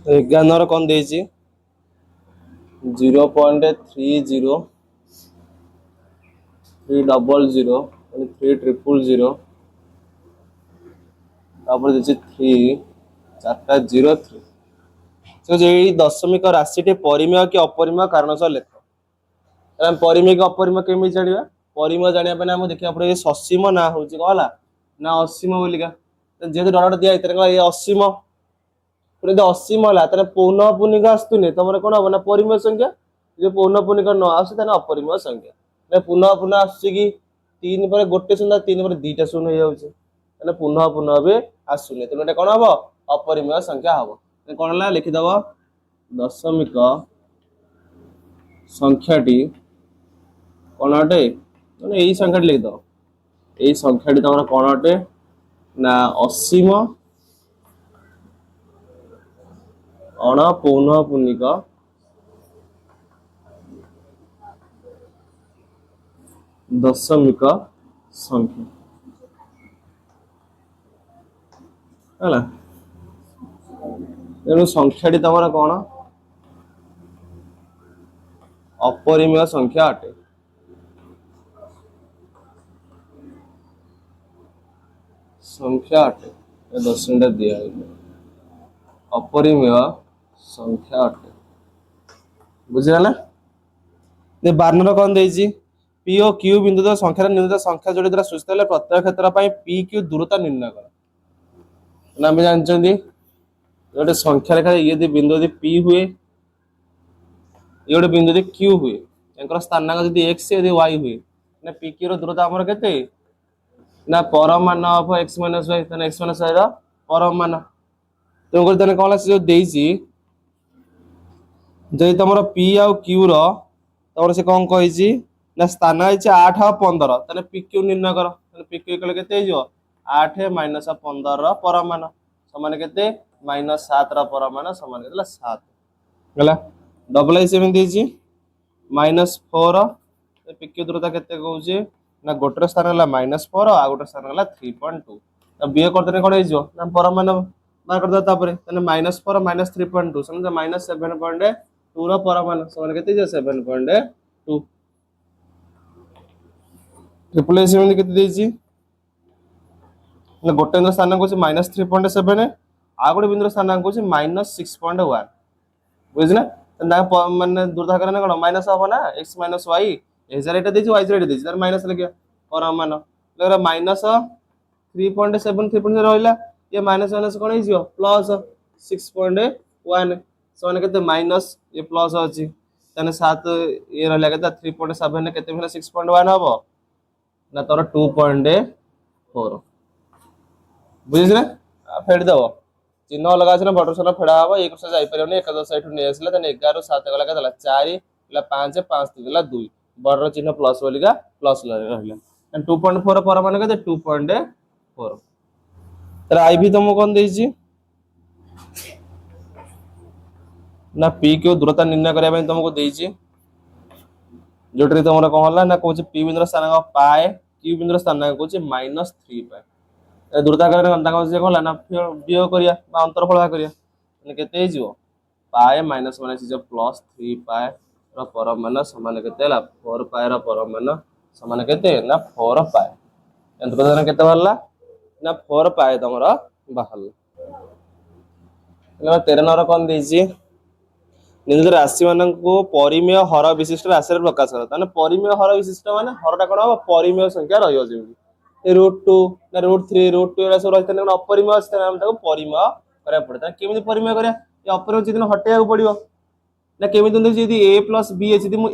11 कौन देजी 0.30 300 300 तापर देछि 3 चारटा 03 तो जे दशमिक राशि टे परिमेय कि अपरिमेय कारण सह लेख हम परिमेय कि अपरिमेय केमि जानिबा परिमेय जानिया पने हम देखिया पड़े ससीम ना होची कहला ना असीम बोलिका जे डॉट दिया इतरे ये असीम पुरे तो असीम होला तने पौन पुनिक आस्तुनी तमरे कोन हो ना परिमेय संख्या जे पौन पुनिक न आसे तने अपरिमेय संख्या ने पुनः पुनः आसी कि 3 पर गोटे शून्य 3 पर दुईटा शून्य हो जाउची तने पुनः पुनः बे आसुनी तो एटा कोन हबो अपरिमेय संख्या हबो कोन ला लिखि दबो दशमिक संख्याटी कोन अटे माने एई संख्याटी लिखि दो एई संख्याटी तमरा कोन अटे ना असीम अण पौन पुनिक दशमिक संख्या है तेणु संख्याटी तमरा कौन अपरिमेय संख्या अटे संख्या अटे दशमिक दिया अपरिमेय संख्या अटे बुझिगला दे बार्नर कौन देजी पी और क्यू बिंदु द्वारा संख्या निर्णीत संख्या जोड़ी द्वारा सूचित हेले प्रत्येक क्षेत्र पई पी क्यू दूरता निर्णय कर ना हम जानचंदी गोटे संख्या रेखा ये दे बिंदु दे पी हुए ये गोटे बिंदु दे क्यू हुए एंकर स्थानांक यदि x यदि y हुए ना पी क्यू रो दूरता हमर केते ना परम मान ऑफ x - y तने x - y रो परम मान तो गोटे तने कोला से जो देइची जे तमरो p आ q रो तमरो से कोन कहिची ना स्थान है 8 और 15 तने पी क्यू निर्णय कर तने पी क्यू कले केते हिजो 8 - 15 रो परम मान समान केते -7 रो परम मान समान केतला 7 गला डबल आई 7 देजी -4 पी क्यू दूरता केते कहउची ना गोटर स्थान हला -4 आ गोटर स्थान हला 3.2 त बी करतने कोन हिजो ना परम मान बार कर दता परे तने -4 -3.2 समझ -7.2 रो परम मान समान केते हिजो 7.2 ट्रिपल ए सेवन केते देजी ना गोटे बिंदु स्थान को -3.7 आ गोटे बिंदु स्थान को -6.1 बुझना ना माने दूरता करना कोन माइनस हो ना x - y एजर एटा देजी y एटा देजी तार माइनस लगिया परम मान लगे -3.7 3.0 रहइला ये माइनस माइनस कोन हिजियो प्लस 6.1 समान केते माइनस ये प्लस अछि तने 7 ये रहला केते 3.7 ने केते भेला 6.1 हबो ना तोर 2.4 बुझिस ना फेड दबो चिन्ह लगा छै ना बटर सना फेडा हबो एक से जाई परने 11 एठु ने आसला तने 11 7 गला के दला 4 ला 5 5 दिला 2 बटर चिन्ह प्लस बोलिका प्लस रहला 2.4 पर माने के 2.4 तर आई भी तुमको कोन देछि ना पी क्यू दूरता निर्णय करबा ପାଇଁ तुमको देछि जोटरी तुमरा कोन हला ना कहूछ पी बिंदु स्थानांक पाए क्यू बिंदु स्थानांक कहूछ -3 पाए दूरता करने अंता कहूछ कोन हला ना वियोग करिया बा अंतरफल करिया ने केते हिजो पाए माइनस माइनस जो +3 पाए रो परम मान समान केते हला 4 पाए रो परम मान समान केते ना 4 पाए अंतरफल केते हला ना 4 पाए तमरा बाहल ना 13 नंबर कोन देछि निज राशि मान को परिमेय हर विशिष्ट राशि प्रकाश कर ताने परिमेय हर विशिष्ट माने हरटा कोन हो परिमेय संख्या रहियो जेमि √2 ना √3 √2 एरा सब रहतने अपरिमेय असते हम ताको परिमेय करे पड़ता केमिति परिमेय करे ये अपरिमेय जिदिन हटेया को पड़ियो ना केमिति दे यदि a + b अछि मु a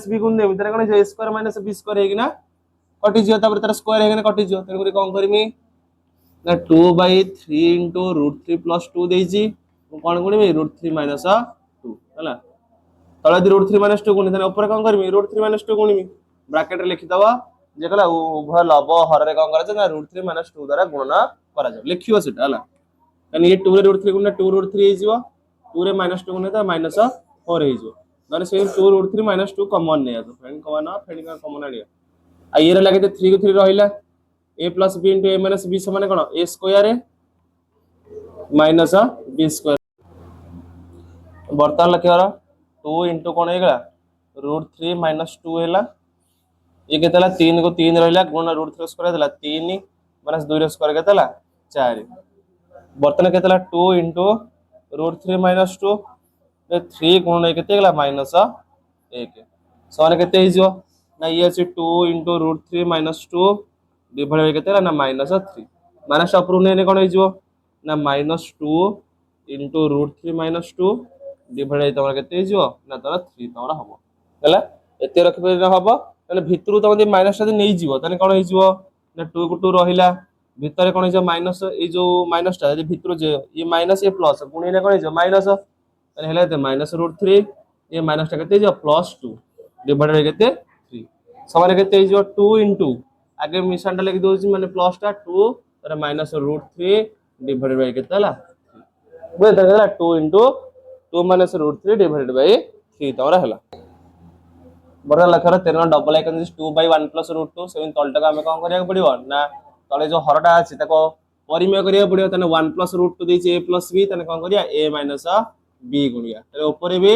- b गुण देमि तरे कोन a² - b² हेगि ना कटि जियो तापर तार स्क्वायर हेगि ना कटि जियो तने कोन कोन करमि ना 2/3 * √3 + 2 देछि कोन गुणिमि √3 - 2 हला तळे दि √3 - 2 गुणि तने ऊपर कोन करमि √3 - 2 गुणिमि ब्रैकेट रे लिखि दबा जे कला उभय लब हर रे कोन करा ना √3 - 2 द्वारा गुणन करा जाय लिखियो सेटा हला तने ये 2 रे √3 गुणना 2 √3 हे जिवो 2 रे -2 गुणना त -4 हे जिवो माने से 2 √3 - 2 कॉमन ने आतो फ्रेंड कॉमन आडिया आ ये रे लागे 3 को 3 रहिला a + b * a - b समान कोन a² - b² बर्तमान लिखिबार 2 इंटू कौन हो गला √3 माइनस 2 है ये के 3 को 3 रहा गुण √3 स्क्वायर 3 माइनस 2 स्क्वायर के 4 बर्तमान के 2 इंटू √3 माइनस 2 3 गुण के माइनस 1 समान के ना ये अच्छी 2 इंटू √3 माइनस 2 डिवाइड के ना माइनस 3 माइनस अपरू नहीं कौन हो ना माइनस 2 इंटू √3 माइनस 2 डिवाइड तुम के ना तुम 3 तुम हम है एत रखिप हम भितर तुम माइनस नहीं जीव ताने कौन हो ना 2 को 2 रहा भितर कौन हो माइनस ये जो माइनस टा भितर ये माइनस ये प्लस गुणी कौन हो माइनस माइनस √3 ये माइनस टा के प्लस 2 डिवाइड के 3 समान के 2 इंटू आगे मिशन टा लिखि दउछि माने प्लस टा 2 तर माइनस √3 डिवाइडेड बाय केते हला बुझे त 2 इंटू 2 माइनस √3 डिवाइडेड बाय 3 तमरा हला बड़ा लखर 13 डबल आइकन 2 बाय 1 प्लस √2 सेवन तलटा हम कोन करिया पड़िबो ना तले जो हरटा अछि ताको परिमेय करिया पड़िबो तने 1 प्लस √2 देछि a प्लस b तने कोन करिया a माइनस b गुणिया तले ऊपर भी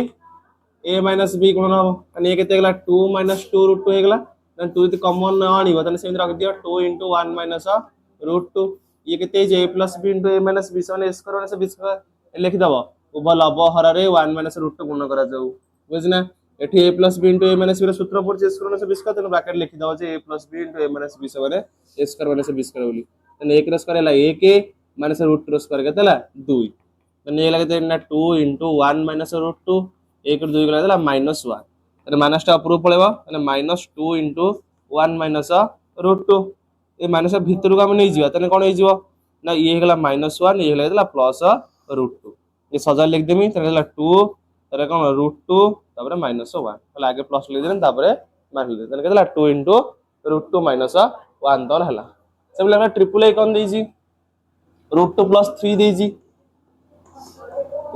a माइनस b गुणन हो तने केते गेला 2 माइनस 2 √2 हे गेला तने 2 इति कॉमन न आनिबो तने सेम रख दियो 2 इंटू 1 माइनस √2 ये केते जे a plus b into a minus b समान s करो से 20 लिखि दबो उभय लब हर रे 1 माइनस √2 गुण करा जाऊ बुझना एठी a plus b into a minus b रो सूत्र पड़ s करो से 20 तने ब्रैकेट लिखि दबो जे a plus b into a minus b समान s करो से 20 करो बोली तने 1 रो स्क्वायर हला 1 माइनस √2 रो स्क्वायर केते हला 2 तने ये लगे ना 2 इंटू 1 माइनस √2 1 रो 2 गला माइनस 1 तने माइनस टा ऊपर पळेबो तने माइनस 2 इंटू 1 माइनस √2 ए माइनस भीतर को हम नहीं जीवा तने कोन हो जीवो ना ये गला माइनस 1 ये गला प्लस √2 ये सजा लिख देमी तने गला 2 तने कोन √2 तापर माइनस 1 तले आगे प्लस लिख देन तापर माइनस लिख तने केला 2 इंटू √2 माइनस 1 तन हला सब लगा ट्रिपल ए कोन देजी √2 प्लस 3 देजी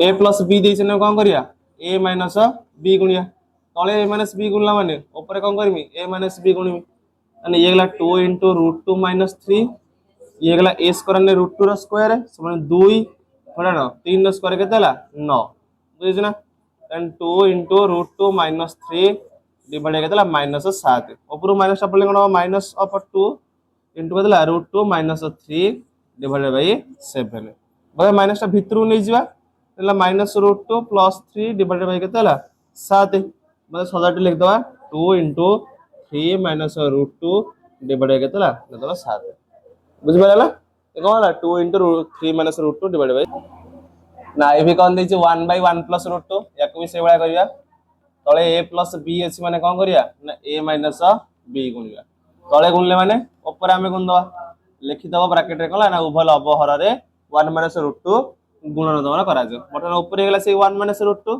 a प्लस b देछि न कोन करिया a माइनस b गुणिया तळे a माइनस b गुणला माने ऊपर कोन करमी a माइनस b गुणमी અને ये गला 2 इंटू √2 माइनस 3 ये गला a स्क्वायर ने √2 रो स्क्वायर समान 2 थोड़ा न 3 रो स्क्वायर केते हला 9 बुझिस ना देन 2 इंटू √2 माइनस 3 डिवाइड केते हला माइनस 7 ऊपर माइनस टा पड़ले कोन माइनस ऑफ 2 इंटू केते हला √2 माइनस 3 डिवाइड बाय 7 बे माइनस टा भितरु नै जिवा એટલે माइनस √2 प्लस 3 डिवाइडेड बाय केते हला 7 मतलब सजाटी लिख दवा 2 इंटू 3 माइनस √2 डिवाइड बाय केते हला मतलब 7 बुझ पाला ए कोन हला 2 इंटू 3 माइनस √2 डिवाइड बाय ना ए भी कोन देछि 1 बाय 1 प्लस √2 याको भी से बळा करिया तळे a प्लस b अछि माने कोन करिया ना a माइनस b गुणिया तळे गुणले माने ऊपर हमें गुण दवा लिखि दवा ब्रैकेट रे कोला ना उभय लब हर रे 1 माइनस √2 गुणन दमन करा जो बटन ऊपर गेला से 1 माइनस √2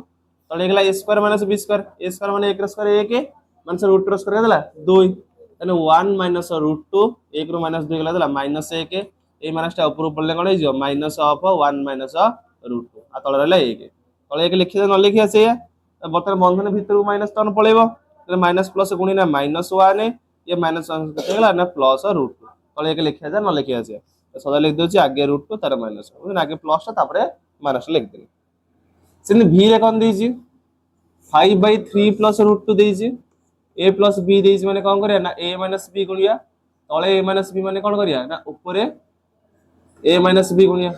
तळे गेला a square minus b square a square माने 1 रो स्क्वायर 1 माइनस √2 रो स्क्वायर देला 2 तने 1 माइनस √2 1 रो माइनस 2 गेला देला माइनस 1 ए माइनस टा ऊपर पड़ले कोन हो माइनस ऑफ 1 माइनस √2 आ तळे रहला 1 तळे 1 लिखि न लिखिया से बटन बंधन भीतर माइनस तन पळेबो तने माइनस प्लस गुणी ना माइनस 1 ये माइनस 1 केते गेला ना प्लस √2 तळे 1 लिखिया जा न लिखिया से सदा लिख दोछि आगे √2 तार माइनस बुझना आगे प्लस ता तापरे माइनस लिख देनी सिन v रे कोन देछि 5/3 प्लस √2 देछि a प्लस b देछि माने कोन करिया ना a माइनस b गुणिया तळे a माइनस b माने कोन करिया ना ऊपर a माइनस b गुणिया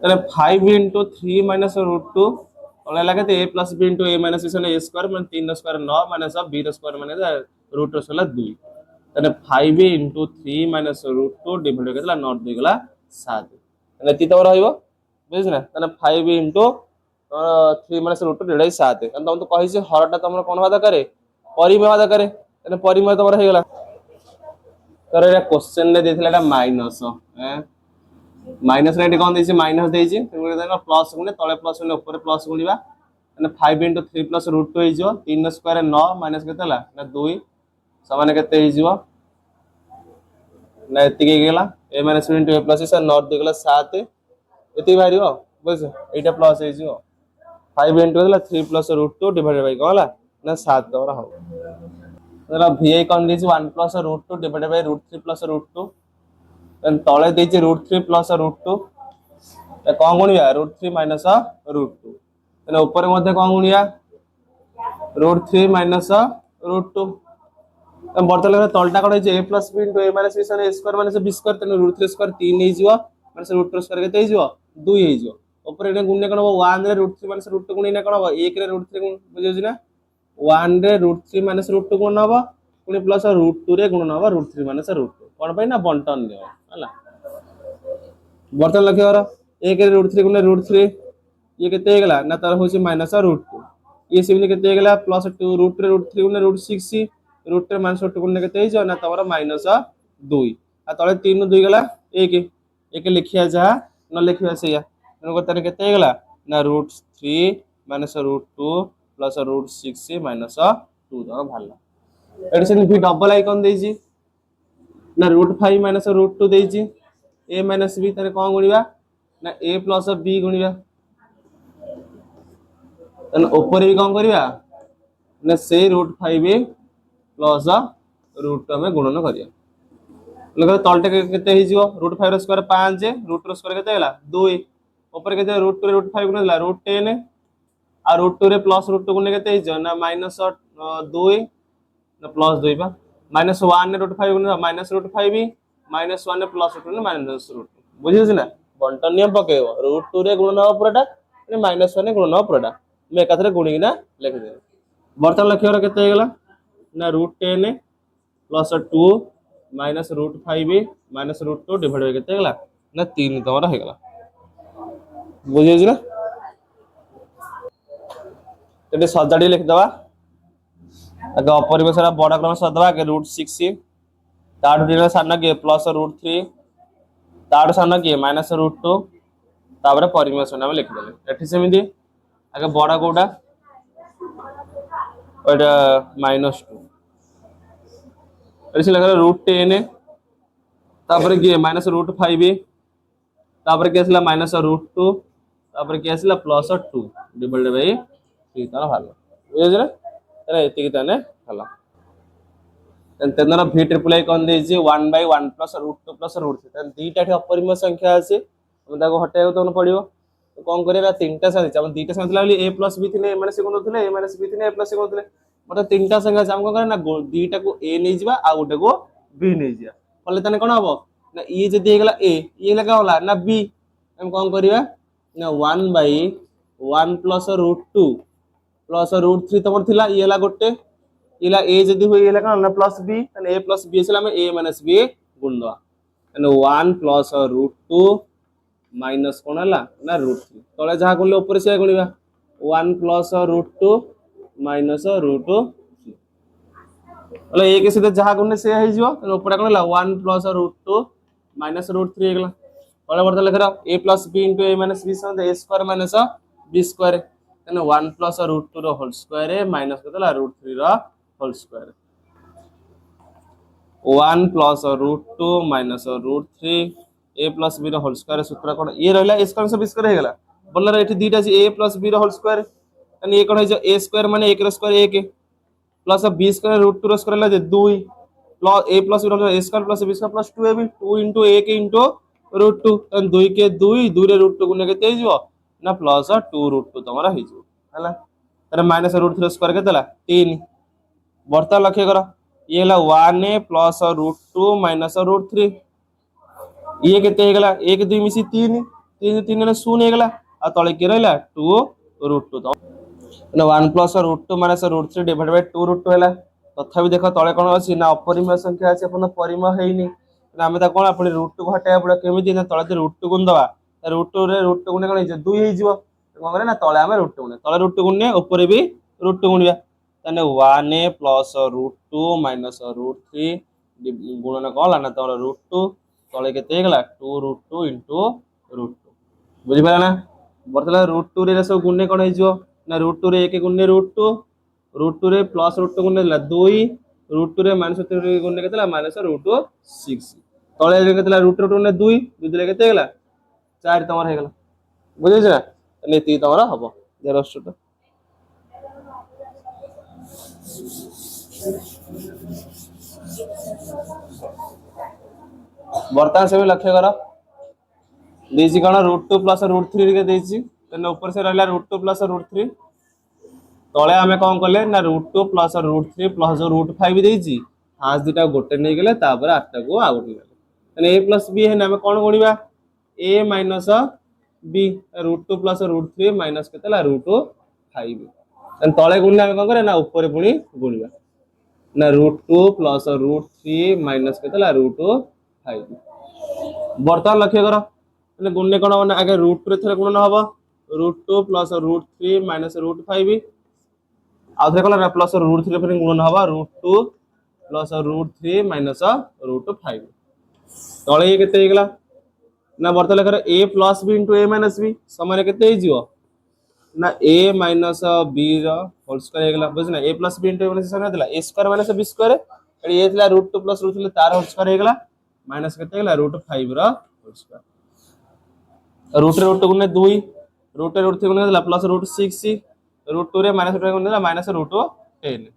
तने 5 into 3 माइनस √2 तळे लागते a plus b into a minus b सने a स्क्वायर माने 3 रो स्क्वायर 9 माइनस b रो स्क्वायर माने √2 रो स्क्वायर 2 तने 5 into 3 माइनस √2 डिवाइड केतला नॉट दे गेला 7 तने ती तो रहइबो बुझना तने 5 into 3 माइनस √2 डिवाइड बाय 7 तने तुम तो कहि से हरटा तमर कोन वादा करे परिमेय वादा करे तने परिमेय तमर हे गेला करे रे क्वेश्चन ने देथिला एटा माइनस माइनस रे कोन देछि माइनस देछि तने देना प्लस गुणे तळे प्लस गुणे ऊपर प्लस गुणिबा तने 5 into 3 plus √2 हे जो 3 रो स्क्वायर 9 माइनस केतला ना 2 समान केते हे जो ना एति के गेला a minus b into a plus से नॉट दे गेला 7 एति बारियो बुझ एटा प्लस हे जो 5 into गेला 3 plus √2 डिवाइडेड बाय कोला ना 7 तोरा हो तोरा vi कोन देछि 1 plus √2 डिवाइडेड बाय √3 plus √2 तन तळे देछि √3 plus √2 त कोन गुणिया √3 minus √2 तेना ऊपर मध्य कौन गुणिया √3 माइनस √2 बर्तमान तलटा कौन ए प्लस बी इंटू ए माइनस बी सन ए स्क्वायर माइनस बी स्क्वायर तेना √3 स्क्वायर 3 हे जिवो माइनस √2 स्क्वायर केते हे जिवो 2 हे जिवो ऊपर एने गुणने कोन हो 1 रे √3 माइनस √2 गुणने कोन हो 1 रे √3 गुण बुझियो ना 1 रे √3 माइनस √2 गुण हबो पुनी प्लस √2 रे गुण हबो √3 माइनस √2 कोन पई ना बंटन दियो हला बर्तमान लक्ष्य कर 1 रे √3 गुणने √3 ये केते हे गेला ना तार होची माइनस √2 ये सिमिली केते हे गेला प्लस 2 √3 रे √3 गुणने √6 √3 रे माइनस √2 गुणने केते हे जो ना तमरा माइनस 2 आ तळे 3 2 गेला 1 1 लिखिया जा न लिखिया सेया न तार केते हे गेला ना √3 माइनस √2 प्लस √6 माइनस 2 तमरा भाला एडिशन भी डबल आइकन देजी ना √5 माइनस √2 देजी a माइनस b तारे कोन गुणिबा ना a प्लस b गुणिबा तन ऊपर भी कोन करिया ना से √5 प्लस √2 में गुणन करिया लगे तलटे केते हे जिवो √5 रो स्क्वायर 5 √2 रो स्क्वायर केते गेला 2 ऊपर केते √2 रे √5 गुणन देला √10 आ √2 रे प्लस √2 गुणन केते हे जो ना माइनस 2 ना प्लस 2 बा माइनस 1 रे √5 गुणन माइनस √5 माइनस 1 रे प्लस √2 ने माइनस √2 बुझियो ना बंटन नियम पकेबो √2 रे गुणन हो पुराटा ने माइनस 1 रे गुणन हो पुराटा मैं एकाथरे गुणी ना लिख दे बर्तमान लक्ष्य रो केते हे गेला ना √10 plus 2 minus √5 minus √2 divide by केते गेला ना 3 तमरा हे गेला बुझियो ना तेटे सजाडी लिख दवा आगे अपरिमेय बड़ा क्रम सदवा के √6 ताड़ डिनो सान के प्लस √3 ताड़ सान के माइनस √2 तापर परिमेय हम लिख देले एठी सेमिति आगे बड़ा कोडा ओडा -2 एठी लगा √10 तापर के माइनस √5 तापर के असला माइनस √2 तापर के असला प्लस 2 डिवाइडेड बाय 3 तार भालो बुझियो ना तने एति तने हला तेनरा v ट्रिपल आई कोन देजी 1/1 प्लस √2 प्लस √3 तन दीटा ठी अपरिमेय संख्या আছে हम ताको हटाइबो तन पड़िबो तो कोन करिया तीनटा संख्या हम दीटा संख्या लाली a प्लस b थिले a माइनस c गुण थिले a माइनस b थिले a प्लस c गुण थिले मतलब तीनटा संख्या हम कोन करे ना दीटा को a नै जिबा आ गोटे को b नै जिया फले तने कोन हबो ना ये जदी हे गेला a ये लगा होला ना b हम कोन करिया ना 1/1 प्लस √2 प्लस √3 तमर थिला ये ला गोटे इला a जदी होई इला का ना प्लस b तने a प्लस b असला में a माइनस b गुण दवा तने 1 प्लस √2 माइनस कोन हला ना √3 तळे जहा गुणले ऊपर से गुणिबा 1 प्लस √2 माइनस √3 मतलब a के सीधे जहा गुणले से हे जिवो तने ऊपर कोन हला 1 प्लस √2 माइनस √3 हेगला तळे वर्त लेखरा a plus b * a minus b सन a square minus b square तने 1 प्लस √2 रो होल स्क्वायर माइनस केतला √3 रो whole square 1 plus √2 minus √3 a plus b रो होल स्क्वायर सूत्र कोन ये रहला a स्क्वायर से b स्क्वायर हे गेला बोलला एठी दीटा छै a प्लस b रो होल स्क्वायर तने ये कोन है जो a स्क्वायर माने 1 रो स्क्वायर 1 प्लस b स्क्वायर √2 रो स्क्वायर ला जे 2 प्लस a प्लस b रो a square plus b square plus 2ab 2 * 1 * √2 तन 2 के 2 2 रे √2 गुने केते हिजो ना प्लस 2 √2 तमरा हिजो हला तरे माइनस √3 रो स्क्वायर केतला 3 वर्ता लक्ष्य करो ये हला 1 प्लस √2 माइनस √3 ये केते हे गेला 1 2 मिसी 3 3 3 ने 0 हे गेला आ तळे के रहला 2 √2 तो ना 1 प्लस √2 माइनस √3 डिवाइड बाय 2 √2 हैला तथापि देखो तळे कोन अछि ना अपरिमेय संख्या अछि अपन परिमेय हेइनी ना हमें ता कोन अपन √2 को हटाया पड़ा केमिति ना तळे √2 गुण दवा √2 रे √2 गुणे कोन हे 2 हे जिवो कोन करे ना तळे हमें √2 गुणे तळे √2 गुणे ऊपर भी √2 गुणिया तने 1 प्लस √2 माइनस √3 गुणन कोला ना तळे √2 तळे केते हे गेला 2 √2 * √2 बुझि पाला ना बर्तला √2 रे सब गुणे कोन हे जिवो ना √2 रे 1 गुणे √2 √2 रे प्लस √2 गुणे ला 2 √2 रे माइनस 3 गुणे केतला माइनस √6 तळे रे केतला √2 गुणे 2 2 रे केते हे गेला 4 तमर हे गेला बुझि छ नीति तमरा हबो जेरो स्टूडेंट वर्तमान से लक्ष्य करो देजी कौन √2 प्लस √3 के देजी देन ऊपर से रहला √2 प्लस √3 तले आमे कौन कले ना √2 प्लस √3 प्लस जो √5 देइची फास्ट दिटा गोटे नहीं गले तापर आठटा को आ गोटे गले a प्लस b है ना आमे कोन गुणीबा a minus b √2 plus √3 minus केतला √5 देन तले गुणले आमे कोन करे ना ऊपर पुनी गुणीबा ना √2 प्लस √3 माइनस केतला √5 बर्तमान लक्ष्य कर माने गुणने कोन ना आगे √2 रे थरे गुणन हबो √2 प्लस √3 माइनस √5 आउथरे कला ना प्लस √3 रे गुणन हबो √2 प्लस √3 माइनस √5 तळे ये केते हेगला ना बर्तमान लेखर a plus b into a minus b समान केते हे जिवो ना a माइनस b रो होल स्क्वायर हेगला बुझना a plus b into a minus समान देला a square minus b square एडी ए थला √2 प्लस √3 तार होल स्क्वायर हेगला माइनस केते हेगला √5 रो होल स्क्वायर √2 गुने 2 √3 गुने देला प्लस √6 √2 रे माइनस √2 गुने देला माइनस √10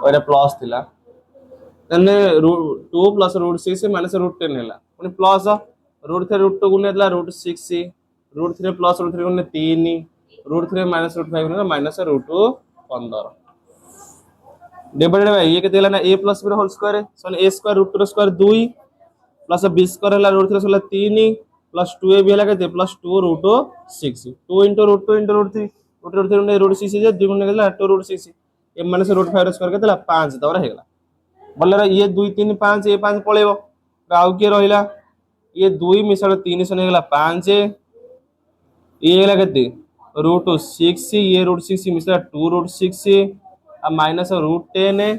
ओरे प्लस थिला तने 2 प्लस √6 माइनस √10 हैला पुनी प्लस √3 √2 गुने देला √6 √3 प्लस √3 गुने 3 √3 माइनस √5 गुने माइनस √15 डिवाइडेड बाय ये केते हैला ना a प्लस b रो होल स्क्वायर सन a स्क्वायर √2 रो स्क्वायर 2 प्लस b स्क्वायर हैला √3 हैला 3 प्लस 2ab हैला केते प्लस 2 √6 2 इनटू √2 इनटू √3 √3 गुने √6 जे 2 गुने हैला 2 √6 ए माइनस √5 रो स्क्वायर केते हैला 5 तवर हैला बोले ये 2 3 5 ये 5 पळेबो आउ के रहिला ये 2 मिसळ 3 सने गेला 5 ये गेला केते √6 ये √6 मिसळ 2 √6 आ माइनस √10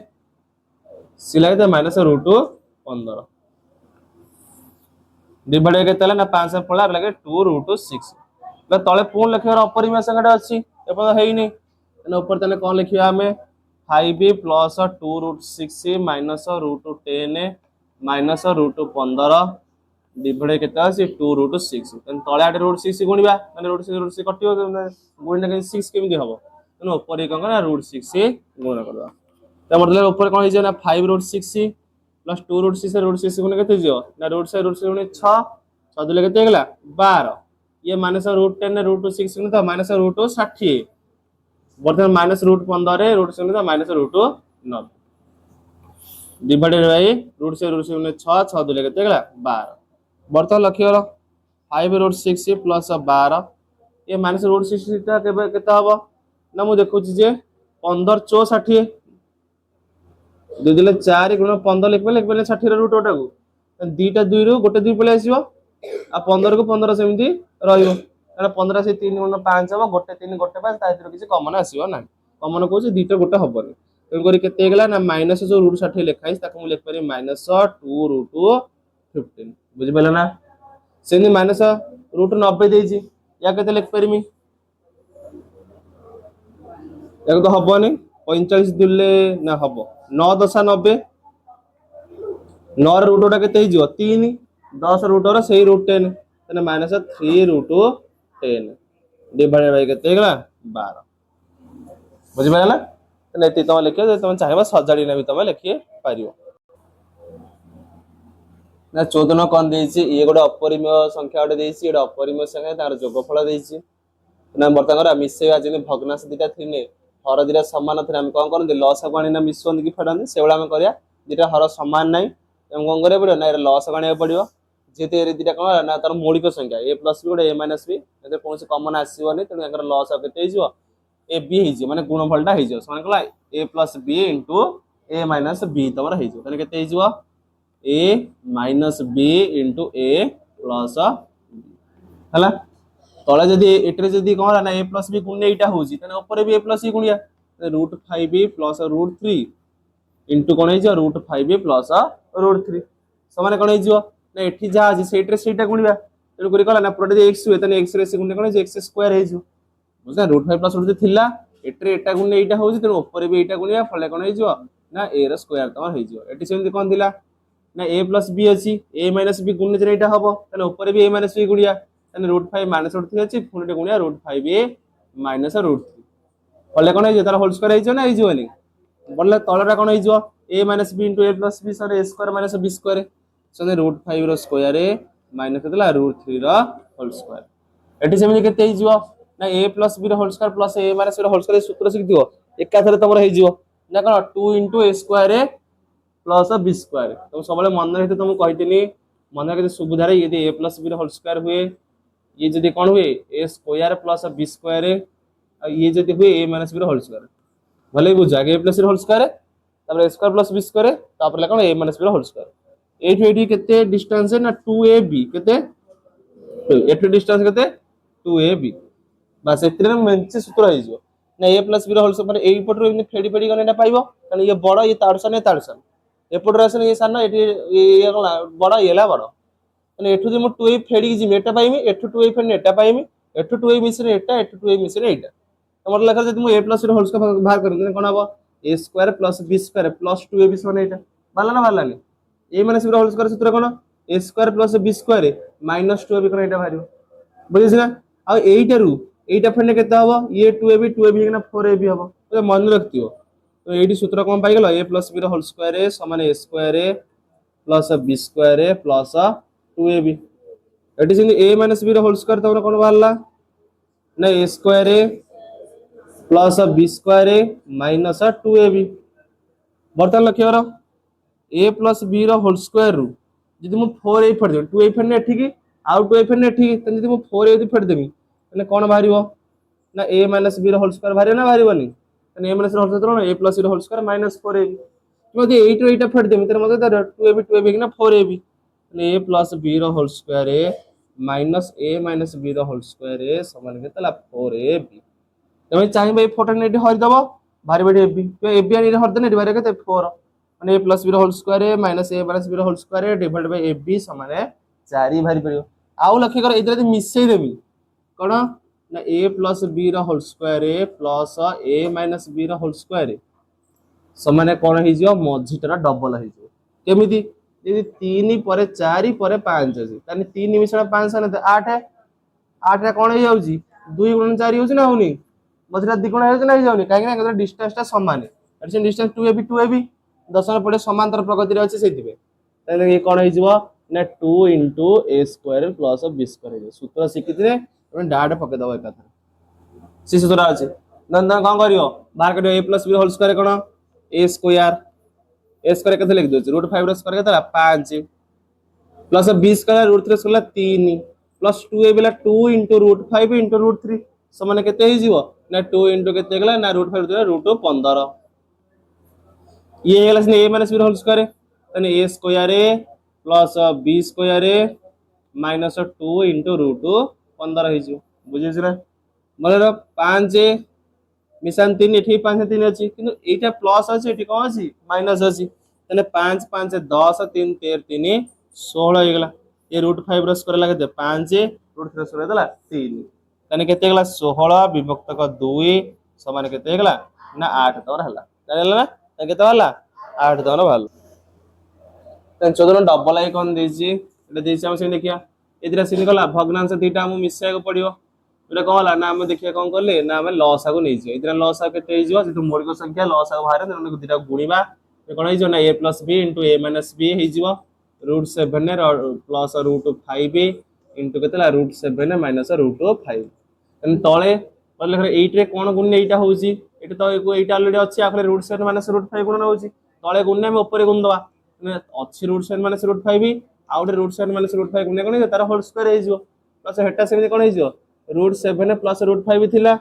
सिला केते माइनस √15 डिवाइड केते ना 5 पळा लागे 2 √6 ल तळे पूर्ण लिखिबार अपरिमेय संख्याटा अछि एपन हेइनी एना ऊपर तने कोन लिखिबा हमें 5 प्लस 2 √6 माइनस √10 माइनस √15 डिवाइड केते अछि 2 √6 तन तळे आटे √6 गुणिबा माने √6 कटियो गुणने के 6 केमिति हबो तन ऊपर कोन करा √6 गुण करबा त मतलब ऊपर कोन हिजो ना 5 √6 प्लस 2 √6 गुणे केते जियो ना √6 गुणे 6 6 दिले केते गेला 12 ये माइनस √10 √6 गुणे त माइनस √60 बर्तमान माइनस √15 रे √6 माइनस √9 डिवाइडेड बाय √6 गुणे 6 6 दिले केते गेला 12 बर्तमान लक्ष्य करो 5 √6 प्लस 12 ये माइनस √6 ता केते हबो ना मु देखु छी जे 15 64 दे दिले 4 गुण 15 लिखबे 60 रो रूट ओटा को दीटा 2 रो गोटे 2 पले आसीबो आ 15 को 15 सेमती रहिबो कारण 15 से 3 गुण 5 हबो गोटे 3 गोटे 5 ता इधर किसी कॉमन आसीबो ना कॉमन को दीटा गोटे हबो तेन करी केते गेला ना माइनस जो रूट 60 लिखाइस ताको मु लिख पारी माइनस 2 रूट 15 बुझि पले ना सेनी माइनस रूट 90 देजी या केते लिख पारी मी याको तो हबोनी 45 दिले ना हबो 9 10 90 9 रूट ओटा केते हिजो 3 10 रूट और सही रूट 10 तने माइनस 3 रूट 10 डिवाइडेड बाय केते गेला 12 बुझि पाला तने एति तम लिखियो तम चाहेबा सजाडी ने भी तम लिखिए पारियो ना 14 कोन देछि ये गोटे अपरिमेय संख्या गोटे देछि एटा अपरिमेय संख्या तार जोगफल देछि ना बर्तमान मिसेवा जे भग्नांश दिटा थिने हर दिटा समान थे हम कोन करन लॉस गाणी ना मिसवन की फेडन सेवला हम करिया दिटा हर समान नाही हम कोन करे पड़ो ना लॉस गाणी पड़ियो जेते रे दिटा कोन ना तार मौलिक संख्या a प्लस b गोटे a माइनस b एते कोन से कॉमन आसीबनी तने एकर लॉस केते हिजो a b हिजो माने गुणफलटा हिजो समान कला a plus b into a minus b तमरा हिजो तने केते हिजो a minus b into a plus b हला तळे जदी एटरे जदी कोन ना a प्लस b गुणे एटा होजी तने ऊपर भी a प्लस c गुणिया √5 प्लस √3 इनटू कोन हिजो √5 प्लस √3 समान कोन हिजो ना एठी जा जे सेटरे सेटा गुणिया तेनु करी कला ना प्रोडे x हुए तने x रे से गुणे कोन x स्क्वायर हिजो बुझना √5 प्लस √3 थिला एटरे एटा गुणे एटा होजी तेनु ऊपर भी एटा गुणिया फले कोन हिजो ना a रो स्क्वायर तमा हिजो एठी सेमति कोन थिला ना a प्लस b अछि a माइनस b गुणे जे एटा हबो तने ऊपर भी a माइनस b गुणिया तने √5 माइनस √3 अछि फुने गुणिया √5a माइनस √3 फले कोन हिजो तार होल स्क्वायर हिजो ना हिजोनी बोले तळरा कोन हिजो a minus b * a plus b सरे a square minus b square सने √5 रो स्क्वायर माइनस केतला √3 रो होल स्क्वायर एठी सेमि केते हे जिवो ना a प्लस b रो whole square plus a minus b रो होल स्क्वायर सूत्र शिखिथिबो एका थरे तमरो हे जिवो ना कोन 2 a square plus b square तुम सबले मन रहिते तुम कहितनी मन के सुविधा रे यदि a प्लस b रो होल स्क्वायर हुए ये जदि कोन हुए a square plus b square ये जदि हुए a माइनस b रो होल स्क्वायर भले बुझा a प्लस b रो होल स्क्वायर तापर a square plus b square तापर कोन a माइनस b रो होल स्क्वायर एठी एठी केते डिस्टेंस है ना 2ab केते एठी डिस्टेंस केते 2ab बस एतरे मेंचे सूत्र हे जो ना a प्लस b रो होल स्क्वायर एई पटरो इने फेडी फेडी गने ना पाइबो कारण ये बड़ ये ताड़सन ए पटरो आसन ये सानो एठी ये बड़ येला बड़ মানে এঠু যে মু 2a ফেডি কি জিমি এটা পাইমি এঠু 2a ফেডি এটা পাইমি এঠু 2a মিশরে এটা এঠু 2a মিশরে এটা তোমার লেখা যদি মু a প্লাস এর হোল স্কয়ার বাহার করি তাহলে কোন হবে a square plus b square plus 2ab সমান এটা ভালো না ভালো লাগে a মানে সির হোল স্কয়ার সূত্র কোন a square plus b square minus 2ab কোন এটা বাহিরো বুঝিছ না আর এইটা ফেডে কেতে হবে ये 2ab না 4ab হবে তো মনে রাখতিও তো এইটি সূত্র কোন পাই গেল a প্লাস b এর হোল স্কয়ার সমান a square plus b square plus 2ab এটি যদি a মাইনাস b এর হোল স্কয়ার তাহলে কোন বাহারলা না a square plus b square minus 2ab বর্তমান লক্ষ্য করো a প্লাস b এর হোল স্কয়ার রু যদি মু 4a ফেড দেব 2a ফেড নে ঠিক আউ 2a ফেড নে ঠিক তাহলে যদি মু 4a যদি ফেড দেবি তাহলে কোন বাহারিবো না a মাইনাস b এর হোল স্কয়ার বাহারিবো না বাহারিবনি তাহলে a মাইনাস এর হোল স্কয়ার না a প্লাস এর হোল স্কয়ার মাইনাস 4ab যদি এইটা ফেড দেবি তাহলে মতে 2ab কি না 4ab a प्लस b रो whole square minus a minus b रो होल स्क्वायर समान के तला 4ab तमे चाहि भाई 4 ने हरि दबो भारी बडी ab तो ab ani हरि देने भारी के 4 माने a प्लस b रो whole square minus a minus b रो whole square divide by ab समान 4 भारी पड़ियो आउ लक्ष्य कर इधर मिसई देबी कोन ना a प्लस b रो whole square plus a minus b रो होल स्क्वायर समान कोन हि जियो मझिटा डबल हि जियो केमिति यदि 3 पर 4 पर 5 अछि तानी 3 मिश्रण 5 सने 8 8 रे कोन हे जाउची 2 गुणन 4 होची ना होनी मझरा द्विगुण हे ना जाउनी काहे ना डिस्टेंस ता समान एटसे डिस्टेंस 2ab दशन पड़े समांतर प्रगति रे अछि सेतिबे ताले ये कोन हे जिवो ना 2 a square plus b square हे सूत्र सिकितरे आपण डाट पके दबो एका थर सी सूत्र अछि नंदन कोन करियो बाहर करियो a + b होल स्क्वायर कोन a स्क्वायर a स्क्वायर केते लिख दोछ √5 रो स्क्वायर केते 5 plus b square √3 square 3 plus 2a बेला 2 * √5 * √3 समान केते हे जीवो ना 2 * केते गेला ना √5 √15 ये गेला से a - b होल स्क्वायर तने a square plus b square minus 2 * √15 हे जीवो बुझिस ना मतलब 5 मिशन 3 एठी 5 3 अछि किंतु एटा प्लस अछि एठी कोन अछि माइनस अछि तने 5 5 10 3 13 3 16 हे गेला ये √5 रो स्क्वायर लागे 5 √3 स्क्वायर देला 3 तने केते गेला 16 विभक्त क 2 समान केते गेला ना 8 तोर हला जानला ना तने केते हला 8 तोर भाल तने 14 डबल आइकन देछि एटा देछि हम से देखिया एदिरा सिन गला भग्नांश दुईटा हम मिसय को पड़ियो एटा कोन हला ना हम देखिया कोन करले ना हम लॉस आगो नै जियो इतना लॉस आ केते जियो जेतु मौलिक संख्या लॉस आ बाहर ने दुईटा गुणीबा ए कोन हे जो ना a + b * a - b हे जियो √7 प्लस √5 इंटू केतला √7 माइनस √5 तने तळे पले खरे 8 रे कोन गुण एटा होउची एटा तो एटा ऑलरेडी अछि आखरे √7 माइनस √5 गुण होउची तळे गुण हम ऊपर गुण दवा ने अछि √7 माइनस √5 आउट √7 माइनस √5 गुण कोन तार होल स्क्वायर हे जियो प्लस हेटा सेमे कोन हे जियो √7 प्लस √5 थिला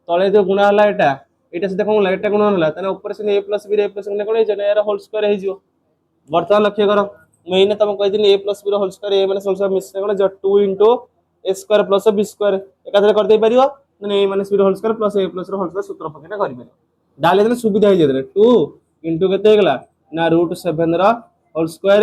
तळे जो गुणा हला एटा से कोन हला एटा गुण हला तने ऊपर से a + b रे a + b कोन हे जने यार होल स्क्वायर हे जियो वर्तमान लक्ष्य करो मैंने तुम कहि दिनी a + b रो whole square a minus whole square मिससे कोन जो 2 * a square plus b square एकाथरे कर दे परियो माने a - b रो होल स्क्वायर प्लस a + रो होल स्क्वायर सूत्र पकेना करि परियो डाले देने सुविधा हे जेतरे 2 * केते गेला ना √7 रो होल स्क्वायर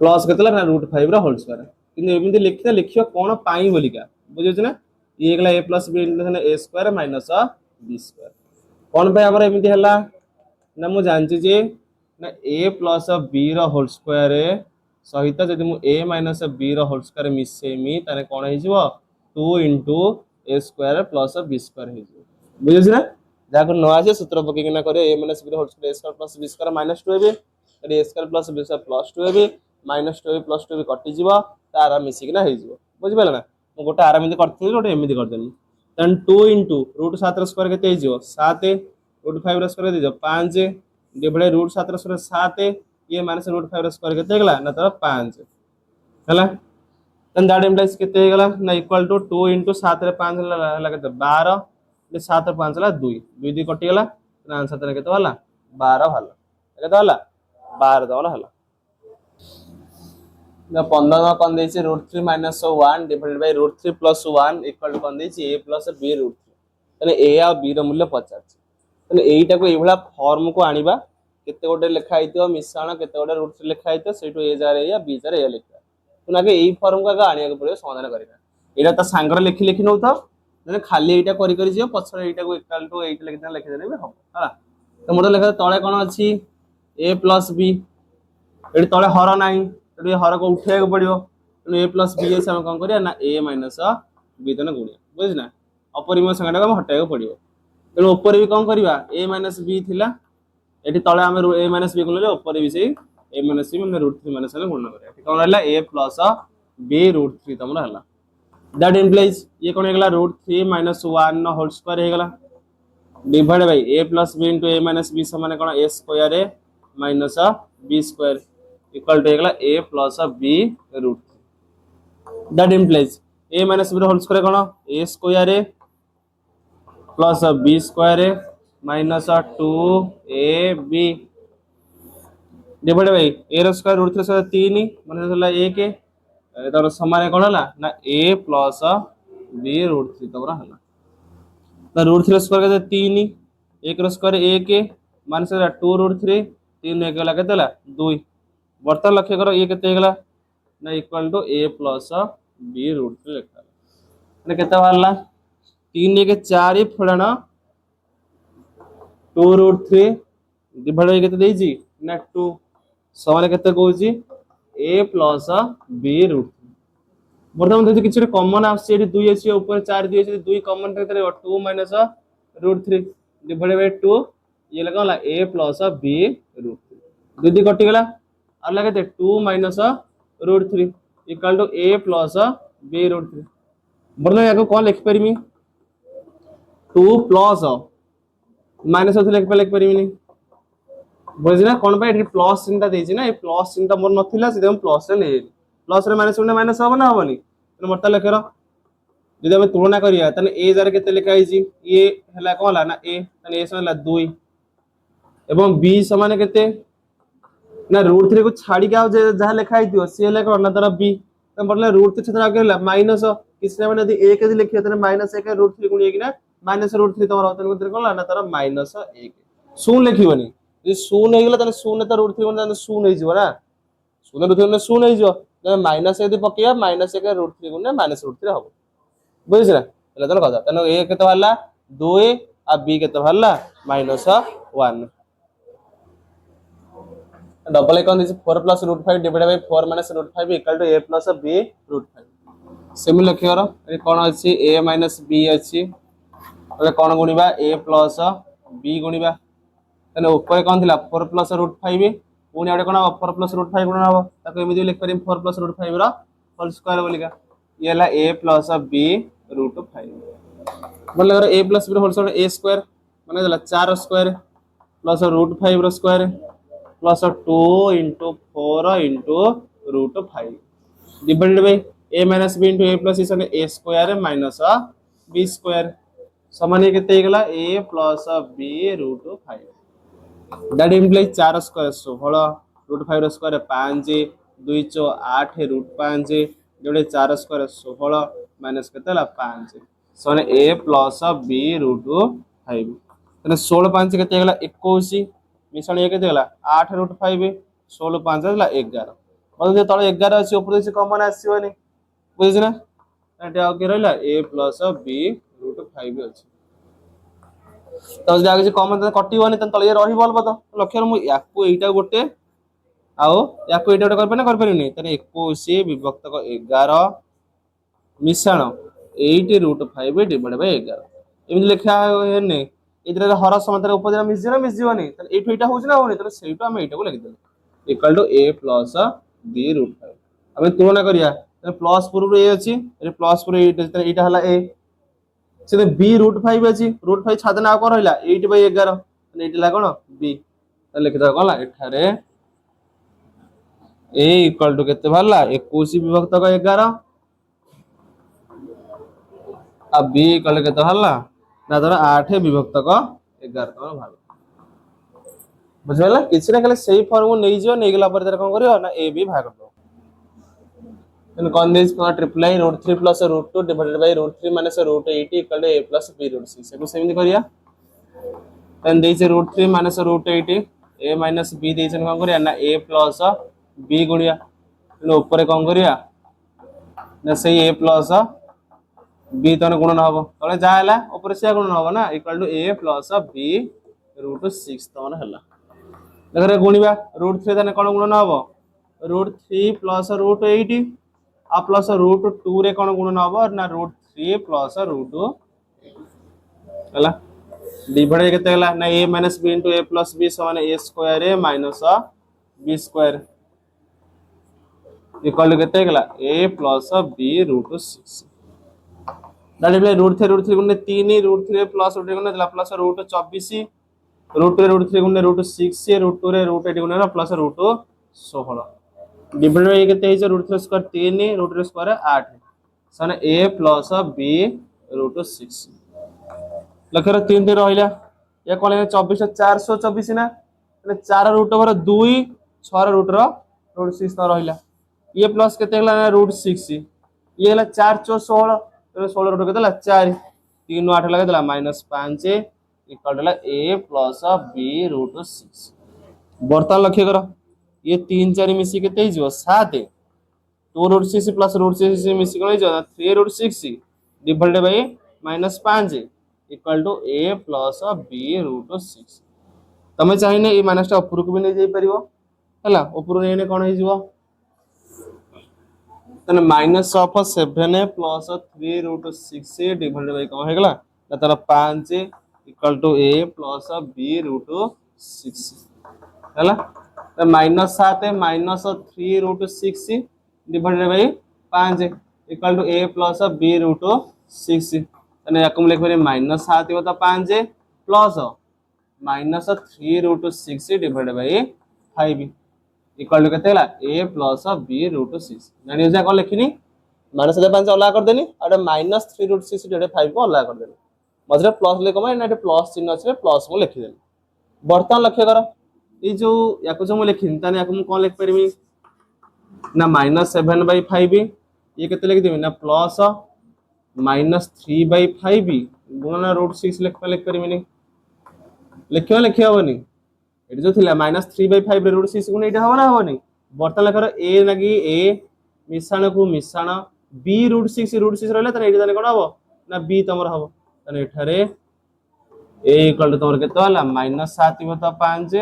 प्लस केतला ना √5 रो होल स्क्वायर किन एमिति लिखियो कोन पाई बोलिका बुझिछ ना ये गेला a + b * a square minus b square कोन पे हमर एमिति हला ना मु जानछि जे ना a + b रो होल स्क्वायर सहित जदि मु a - b रो होल स्क्वायर मिसेमी ताने कोन हे जिवो 2 * a square plus b square हे जिवो बुझिछ ना जाको न आसे सूत्र पके ना करे a - b रो whole square a square plus b square minus 2ab a square plus b square plus 2ab minus 2ab plus 2ab कटि जिवो तारा मिसिक ना हे जिवो बुझि पाला ना ମୁଁ ଗୋଟେ ଆର ଏମିତି କରିଥିଲି ଗୋଟେ ଏମିତି କରିଦେଲି देन 2 into रूट 7 ର स्क्वायर केते हिजो 7 रूट 5 ର स्क्वायर दिजो 5 डिवाइड रूट 7 ର स्क्वायर 7 ये माइनस रूट 5 ର स्क्वायर केते गेला ना तो 5 हला देन दैट इंप्लाइज केते गेला ना इक्वल टू 2 into 7 रे 5 हला केते 12 ये 7 रे 5 हला 2 2 2 कटि गेला ना आंसर तने केते हला 12 हला केते हला 12 दला हला ना 15 में कौन देछि √3 - 1 डिवाइडेड बाय √3 + 1 इक्वल टू कौन देछि a + b √3 तने a आ b रो मूल्य 50 तने एईटा को एभला फॉर्म को आनिबा केते गोटे लेखा आइतो मिश्रण केते गोटे √3 लेखा आइतो सेटू a jar a b jar a लेखा तने आगे एई फॉर्म को आगे आनिया को पड़ियो समाधान करिना एटा त सांगर लेखि लेखि नउतो तने खाली एईटा करि करि जियो पछर एईटा को इक्वल टू 8 लेखि देने भी हम हला तो मोर लेखा तळे कोन अछि a + b एडी तळे हर नाही एडी हर को उठे को पड़ियो ए प्लस बी से हम कोन करिया ना a माइनस b तने गुणिया बुझना अपरिमेय संख्याटा को हम हटाय को पड़ियो तेणु ऊपर भी कोन करिवा a माइनस b थिला एडी तळे हम a माइनस b गुणले ऊपर भी सेही a माइनस b माने √3 माइनस ने गुणन करिया ठीक कोन हला a प्लस b √3 तमरा हला दैट इंप्लाइज ये कोन हेगला √3 - 1 नो होल स्क्वायर हेगला divide by a + b * a minus b समान कोन a square minus b square equal to हेगला a plus b √3 that implies a minus b whole square कोन a square plus b square minus 2ab divide by a रो square √3 से 3 माने होला 1 एतर समान कोन होला ना a प्लस b √3 तमरा होला ना √3 स्क्वायर के 3 1 रो स्क्वायर 1 माइनस 2 √3 3 1 ला केतला 2 बर्तन लक्ष्य करो ये केते हेगला ना equal to a plus b √3 लेखा माने केते बाहरला 3 1 4 फुलण 2 √3 डिवाइड बाय केते देजी ना 2 समान केते कहूची a प्लस b √3 बर्तमान देखि किछि कॉमन आसी एठी 2 अछि ऊपर 4 2 अछि 2 कॉमन केते 2 माइनस √3 डिवाइड बाय 2 ये लगला a प्लस b √3 2 2 कटि गेला और लगे 2 minus √3 equal to a plus b √3 बर्तमान याको कोन लिख परिमी 2 प्लस माइनस होते लिख परिमी बुझिना कोन पे एठी प्लस चिन्ता देछि ना ए प्लस चिन्ता मोर नथिला से हम प्लस रे नै प्लस रे माइनस हो ना होबनी तो मोटा लेखर जदि हम तुलना करिया तने a जार केते लिखा हिची ये हला कोन हला ना a तने a समान 2 एवं b समान केते ना √3 को छाड़ी के जहां लिखा हितियो सी ले कोन ना तर b त मतलब √3 छतर आगे हला माइनस किसने माने यदि 1 यदि लिखियो तने -1 √3 गुणिया कि ना -√3 तमरा तने कोन कोन ना तर -1 शून्य लिखिबनी यदि शून्य हेगला तने शून्य त √3 गुणिया तने शून्य हे जिवो ना शून्य √3 गुणिया शून्य हे जिवो तने -1 यदि पकिया -1 √3 गुणिया -√3 हबो बुझिरा हला तने कजा तने a केते हला 2 आ b केते हला -1 double equal this 4 + √5 divided by 4 - √5 equal to a + b √5 similar लिखियो ए कोन अछि a - b अछि ओले कोन गुणिबा a + b गुणिबा तने ऊपर कोन थिला 4 + √5 पुनी आडे कोन 4 + √5 गुणन हबो ताको एमिति लिख परिम 4 + √5 रो होल स्क्वायर बोलिका ये हला a + b √5 बोले अगर a + b रो होल स्क्वायर a स्क्वायर माने हला 4 स्क्वायर प्लस √5 रो square plus 2 into 4 into √5 divided by a minus b into a plus is a square minus b square समान ये कितने गला a plus b √5 that implies 4 square 16 √5 रो square 5 2 4 8 √5 जोड़े 4 square 16 minus केते ला 5 समान a plus b √5 तने 16 5 केते गला 21 मिश्रण ये केते गला 8 √5 16 5 हला 11 मतलब जे तळे 11 अछि ऊपर से कॉमन आसीबनी बुझिना एटा आ के रहला a + b √5 अछि तो जे आगे कॉमन कटिबनी त तळे रही बोल बत लक्ष्य मु याकू एटा गोटे आउ याकू एटा गोटे करबे ना कर परिनी तने 21 विभक्त 11 मिश्रण 8 √5 डिवाइड बाय 11 एमिति लिखा हेने इधर हर समांतर उपजन मिस जीवनी तने एठो एटा होछ ना होनी तने सेइटो हम एटा को लिख देले इक्वल टू a + b √5 हम तुलना करिया प्लस पूर्व ए अच्छी प्लस पूर्व एटा हला ए से बी √5 अच्छी √5 छादन आ कौन रहा 8/11 ये कौन बी लिखिद कौन एठारे ए इक्वल टू केते बाहरला 21 विभक्त 11 आ बी इक्वल केते बाहरला ना धर 8 विभक्त 11 तमर बाहर बुझला किछि ना खाली सही फॉर्म को नै जियो नै गेला पर कोन करियो ना ए बी भाग दो then con this triple I √3 plus √2 divided by √3 minus √8 equal to a plus b √6 को सेमि करिया then देछ √3 minus √8 a minus b देछ कोन करिया ना a plus b गुणिया then ऊपर कोन करिया ना सही a plus b तने गुणन हबो तले जा हला ऊपर से गुणन हबो ना equal to a plus b √6 तने हला देखरे गुणिबा √3 तने कोन गुणन हबो √3 plus √8 आ प्लस √2 रे कोन गुणन हबो ना √3 प्लस √2 हला डिवाइड केते हला ना a - b * a + b = a square a minus b square equal केते हला a + b √6 दैट इज √3 गुणे 3 √3 प्लस √3 गुणे हला प्लस √24 √3 गुणे √6 √2 रे √8 गुणे हला प्लस √16 डिवाइड बाय केते है √3 स्क्वायर 3 √3 स्क्वायर 8 सन a प्लस b √6 लखर 3 दे रहइला या कोन 24 424 ना माने 4 रूट ओवर 2 6 रूट रो √6 त रहइला ये प्लस केते हला √6 ये हला 4 4 16 16 रूट केते हला 4 3 8 लगे देला -5 इक्वल हला a प्लस b √6 बर्तन लक्ष्य करो ये 3 4 मिसी केते ही जो 7 2 √6 प्लस √6 मिसी कोन जो 3 √6 divided by -5 equal to a plus b √6 तमे चाहिने ए माइनस टा ऊपर को भी नै जाई परिबो हला ऊपर नै नै कोन हो जिवो तने -7a प्लस 3 √6 डिवाइडेड बाय कोन हे गला तर 5 equal to a plus b √6 हला -7 -3 √6 divided by 5 equal to a plus b √6 तने याकम लिख बरे -7 होता 5 plus -3 √6 divided by 5 equal to केते हला a प्लस b √6 जानि जा को लिखिनी -5 अलग कर देनी और -3 √6 डिवाइडेड 5 को अलग कर देनी मझरे प्लस ले कमा ना प्लस चिन्ह अछि प्लस को लिखि देनी बर्तन लक्ष्य करो ये जो याको जो मैं लिखिन ताने याको कोन लिख परबी ना -7/5 ये केते लिख देबी ना प्लस -3/5 गुणन √6 लिख परबी नि लिखियो हबनी एटी जो थिला -3/5 रे √6 गुण एटा हबो ना हबनी बर्तन लखर a लगी a मिश्रण को मिश्रण b √6 रहले तने एटी तने कोन हबो ना b तमर हबो तने एठारे a इक्वल टू तमर केते हला -7 बता 5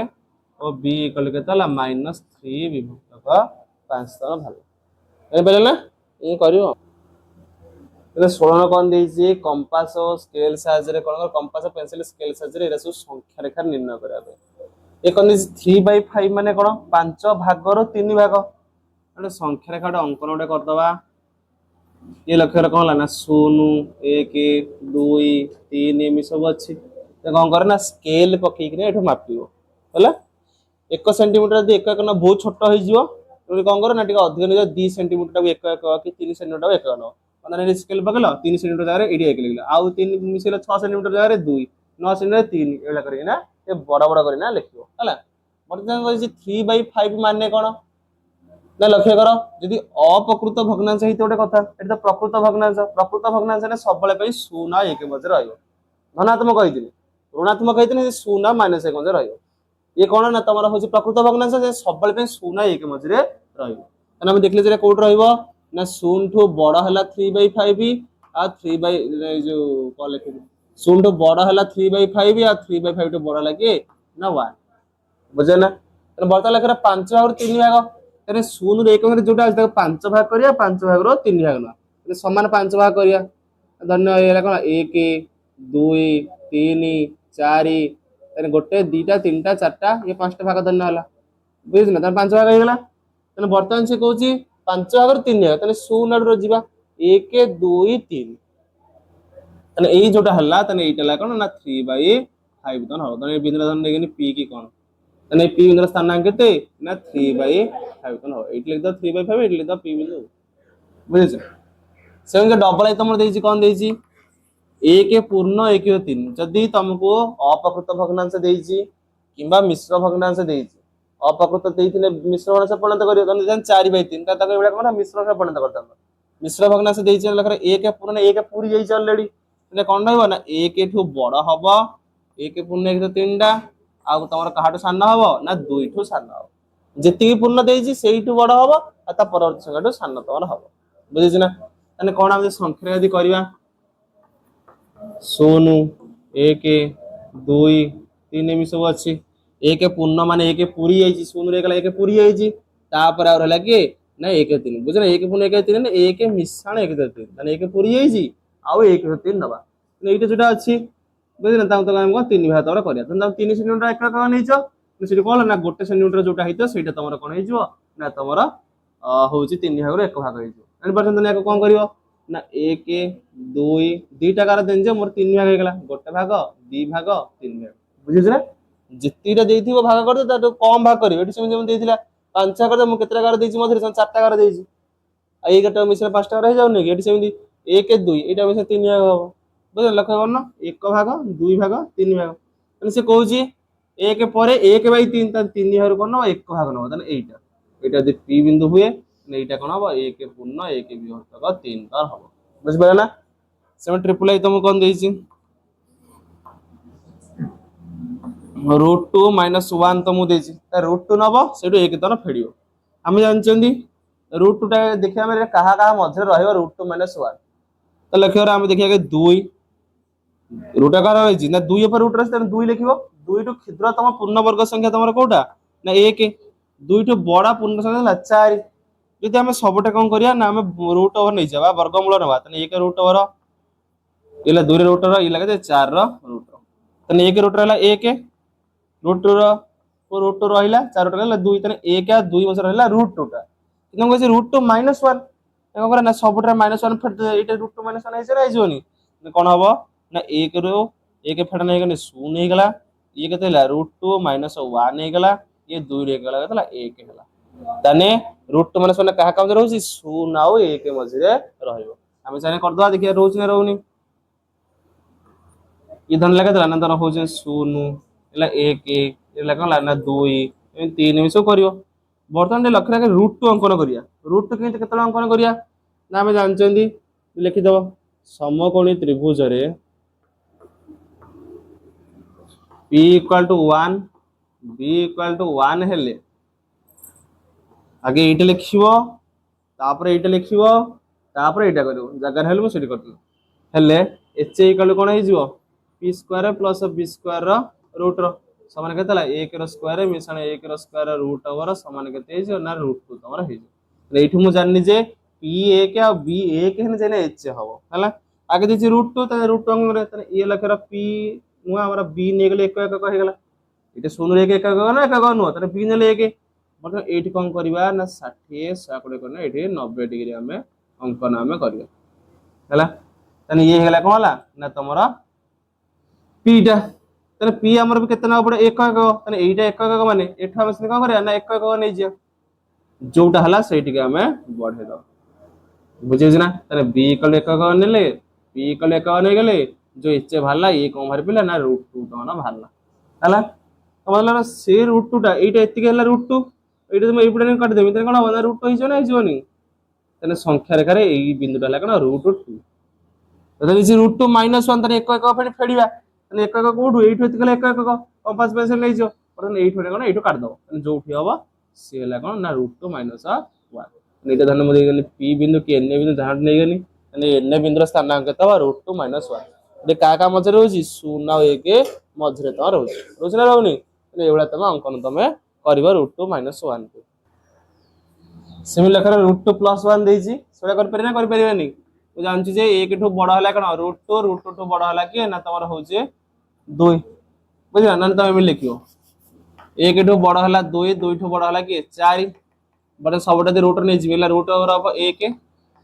और b इक्वल केते हला -3 विभक्त 5 तन भाग ए बेले ना ये करियो ए 16 कोन देछि कंपास और स्केल साइज रे कोन कंपास पेंसिल स्केल साइज रे सब संख्या रेखा निर्णय करा बे ए कोन 3/5 माने कोन 5 भाग रो 3 भाग अरे संख्या रेखा अंकन उडे कर दबा ये लक्ष्य रे कोन ला ना 0 1 2 3 एमि सब अछि ते कोन करे ना स्केल पकई कि एठो मापियो होला 1 सेंटीमीटर यदि एक न बहुत छोट हो जिवो तो कोन करो ना टिक अधिक नै 2 सेंटीमीटर को 1 कि 3 सेंटीमीटर को 1 न माने स्केल पकलो 3 सेंटीमीटर जगह एडी 1 लिखला आउ 3 मिसेला 6 सेंटीमीटर जगह 2 9 सेंटीमीटर 3 एला करी ना ए बड़ा बड़ा करी ना लिखियो हला वर्तमान कहि 3/5 माने कोन ना लक्ष्य करो यदि अप्रकृत भग्नांश हेते ओटे कथा एटा तो प्रकृत भग्नांश ने सब बळे पई 0 1 मजे रहयो धनात्मक कहिदिनी ऋणात्मक कहिदिनी 0 -1 मजे रहयो ये कोन ना तमरा होची प्रकृत भग्नांश जे सब बळे पे 0 1 मजे रहयो तने हम देखले जे कोड रहइबो ना 0 ठो बड़ा हला 3/5 आ 3 बाय जो को लिखे 0 ठो बड़ा हला 3/5 आ 3/5 ठो बड़ा लागे ना 1 बुझे ना तने बर्ता लेखरा 5 और 3 भाग तने 0 रे 1 में जोटा आज 5 भाग करिया 5 भाग रो 3 भाग ना तने समान 5 भाग करिया धन्य एला कोन 1 2 3 4 तने गोटे 2टा 3टा 4टा ये 5टा भाग धन्य हला बुझिस ना तने 5 भाग हे गेला तने वर्तमान से कहूची 5 भाग 3 भाग ताने 0 आडू जीवा 1 2 3 ताने एई जोटा हल्ला ताने एटा ला कोन ना 3/5 तन हो ताने बिंदु धन नेगनी p की कोन ताने p बिंदु स्थानांक केते ना 3/5 तन हो एट लिख दो 3/5 एट लिख दो p बिंदु बुझे सेम डबल आई तुम देछि कोन देछि 1 पूर्ण 1 3 जदि तुमको अपकृत भग्नांश देछि किंबा मिश्र भग्नांश देछि अपकृत देइथिले मिश्र भग्नांश परिणत करियो तने 4/3 ता तक एबडा कोन मिश्र भग्नांश परिणत करता मिश्र भग्नांश देछि लखरे 1 पूर्ण 1 पूरी जाई ऑलरेडी तने कोन रहबो ना 1 ठू बड़ हबो 1 पूर्ण 1 3 टा आ तमर कहाटो सान हबो ना 2 ठू सान हबो जेति पूर्ण देछि सेइठू बड़ हबो आ ता परवर्ती संख्याटो सान तमर हबो बुझिछ ना तने कोन हम संख्या यदि करिवा 0 1 2 3 एमि सब अछि 1 पूर्ण माने 1 पूरी जाइछि 0 रे गला 1 पूरी जाइछि तापर आ रहला कि ना 1 3 बुझना 1 पूर्ण 1 3 ने 1 मिश्रण 1 3 माने 1 पूरी जाइछि आ 1 3 नबा एइटा जोटा अछि बुझना ता तो हम 3 भाग तोरा करिया तन 3 सेंटीमीटर एक का नैचो सेठी कोन ना 1 सेंटीमीटर जोटा हितो सेटा तमरा कोन हेजो ना तमरा होउछि 3 भाग रो 1 भाग हेजो एन परसेंट ने कोन करियो ना 1 2 दुईटा कार देन जे मोर 3 भाग हे गेला गोटे भाग 2 भाग 3 भाग बुझिछ ना जितिटा देइथिबो भाग कर दे कम भाग करियो एठी सेम जेम देइथिला 5 कर दे मु केतरा कार देइछि मधुर 4टा कार देइछि आ एई गटा मिश्र 5टा कार हे जाउनी कि एठी सेम 1 2 एटा मिश्र 3 भाग हबो बुझ लक्ष्य करन 1 भाग 2 भाग 3 भाग तने से कहूछि 1 परे 1/3 त 3 भाग करन 1 भाग न तने एटा एटा जे p बिंदु हुए ने एटा कोन हबो 1 पूर्ण 1 विभक्त 3 तार हबो बुझ पाला ना सेम ट्रिपल आई तुम कोन देइछि √2 - 1 तो मु देछि √2 नबो सेटु 1 तन फेडियो हम जानचंदी √2 टा देखिया मेरे कहा कहा मध्य रहइबो √2 - 1 तो लखियो हम देखिया के 2 रूट आकार होइछि ना 2 पर रूट रहै 2 लिखिबो 2 टु क्षुद्रतम पूर्ण वर्ग संख्या तमर कोटा ना 1 2 टु बडा पूर्ण संख्या ला 4 यदि हम सबटा कोन करिया ना हम रूट ओवर नै जाबा वर्गमूल नबा तने 1 रूट ओवर इला 2 रूट ओवर इला के 4 रो रूट तने 1 रूट रहला 1 रूट रो रहिला 4 रूट रहला 2 तने 1 आ 2 बस रहला √2 टा किन कहै √2 - 1 एको करे ना सबटा -1 फेट एटा √2 - 1 आइछ रे आइजोनी कोन हबो ना 1 रो 1 फेट नै गने 0 हे गला ये केते ला √2 - 1 हे गला ये 2 रे गला केतला 1 हेला तने √2 - 1 कहा काम रहउछि 0 आ 1 मझिरे रहइबो हम साने कर दवा देखिया रहउछि ना रहउनी ये धन लगा दला ना धन होउछि 0 एला 1 एला कोन ला ना 2 ए 3 मिसो करियो बर्तन लक्ष्य रखे √2 अंकन करिया √2 केते अंकन करिया ना हम जानचंदी लिखि दबो समकोणी त्रिभुज रे p = 1 b = 1 हेले आगे एटा लिखिबो तापर एटा लिखिबो तापर एटा करियो जगह हेले मु सेठी करथि हेले h कोन हे जिवो p² + b² रो रूट रो समान केतला 1 रो स्क्वायर मिशन 1 रो स्क्वायर रूट ओवर समान केते हे ना √2 तमरा हे एठी मु जाननी जे p1 आ b1 हेने जेने h हबो हला आगे दिछि √2 त √2 अंग रे त ए लखरा p नु हमरा b ने गेले 1 1 हे गेला एटा 0 1 1 ना 1 1 नु त b नेले 1 मतलब एठी कोन करबा ना 60 120 करना एठी 90 डिग्री हमें अंकन हमें करियो हला तने ये हेला कोन हला ना तमरा p टा तने p हमर भी केतना पड़े 1 1 तने एटा 1 1 माने एठा हम से कोन करिया ना 1 1 नै जिया जोटा हला सेठी के हमें बढ़े दो बुझे ना तने b कल 1 1 नेले p कल 1 1 नै गेले जो इच्छे भाला ये कोन भर पिला ना √2 तो ना भाला हला मतलब से √2 टा एटा एतिके हला √2 एटा तुम एपुडा ने काट देबी तने कोन होना √2 हिजो ना हिजोनी तने संख्या रेखा रे एई बिंदुटा हला कोन √2 तने जे √2 - 1 तने 1 1 फेड फेडिबा तने 1 1 कोडु एठु एतिके 1 1 कंपास पेंसिल नै जो पर एठु कोन एठु काट दो तने जोठी हबो से हला कोन ना √2 - 1 एटा धन मदे गनी p बिंदु के n बिंदु जहां नै गनी तने n बिंदु स्थानांक तबा √2 - 1 दे का का मझे रहउछि 0 आ 1 मझरे त रहउछि ना रहउनी तने एवला तमे अंकन तमे करबा √2 - 1 को सेमि लखरा √2 + 1 देछि सेडा कर परिना कर परिबानी तो जानछि जे 1 ठो बडा हला कन √2 ठो बडा हला कि ना तमर होउछि 2 बुझला ना तमे लिखियो 1 ठो बडा हला 2 2 ठो बडा हला कि 4 बट सबटा रूट नहीं जी root over of 1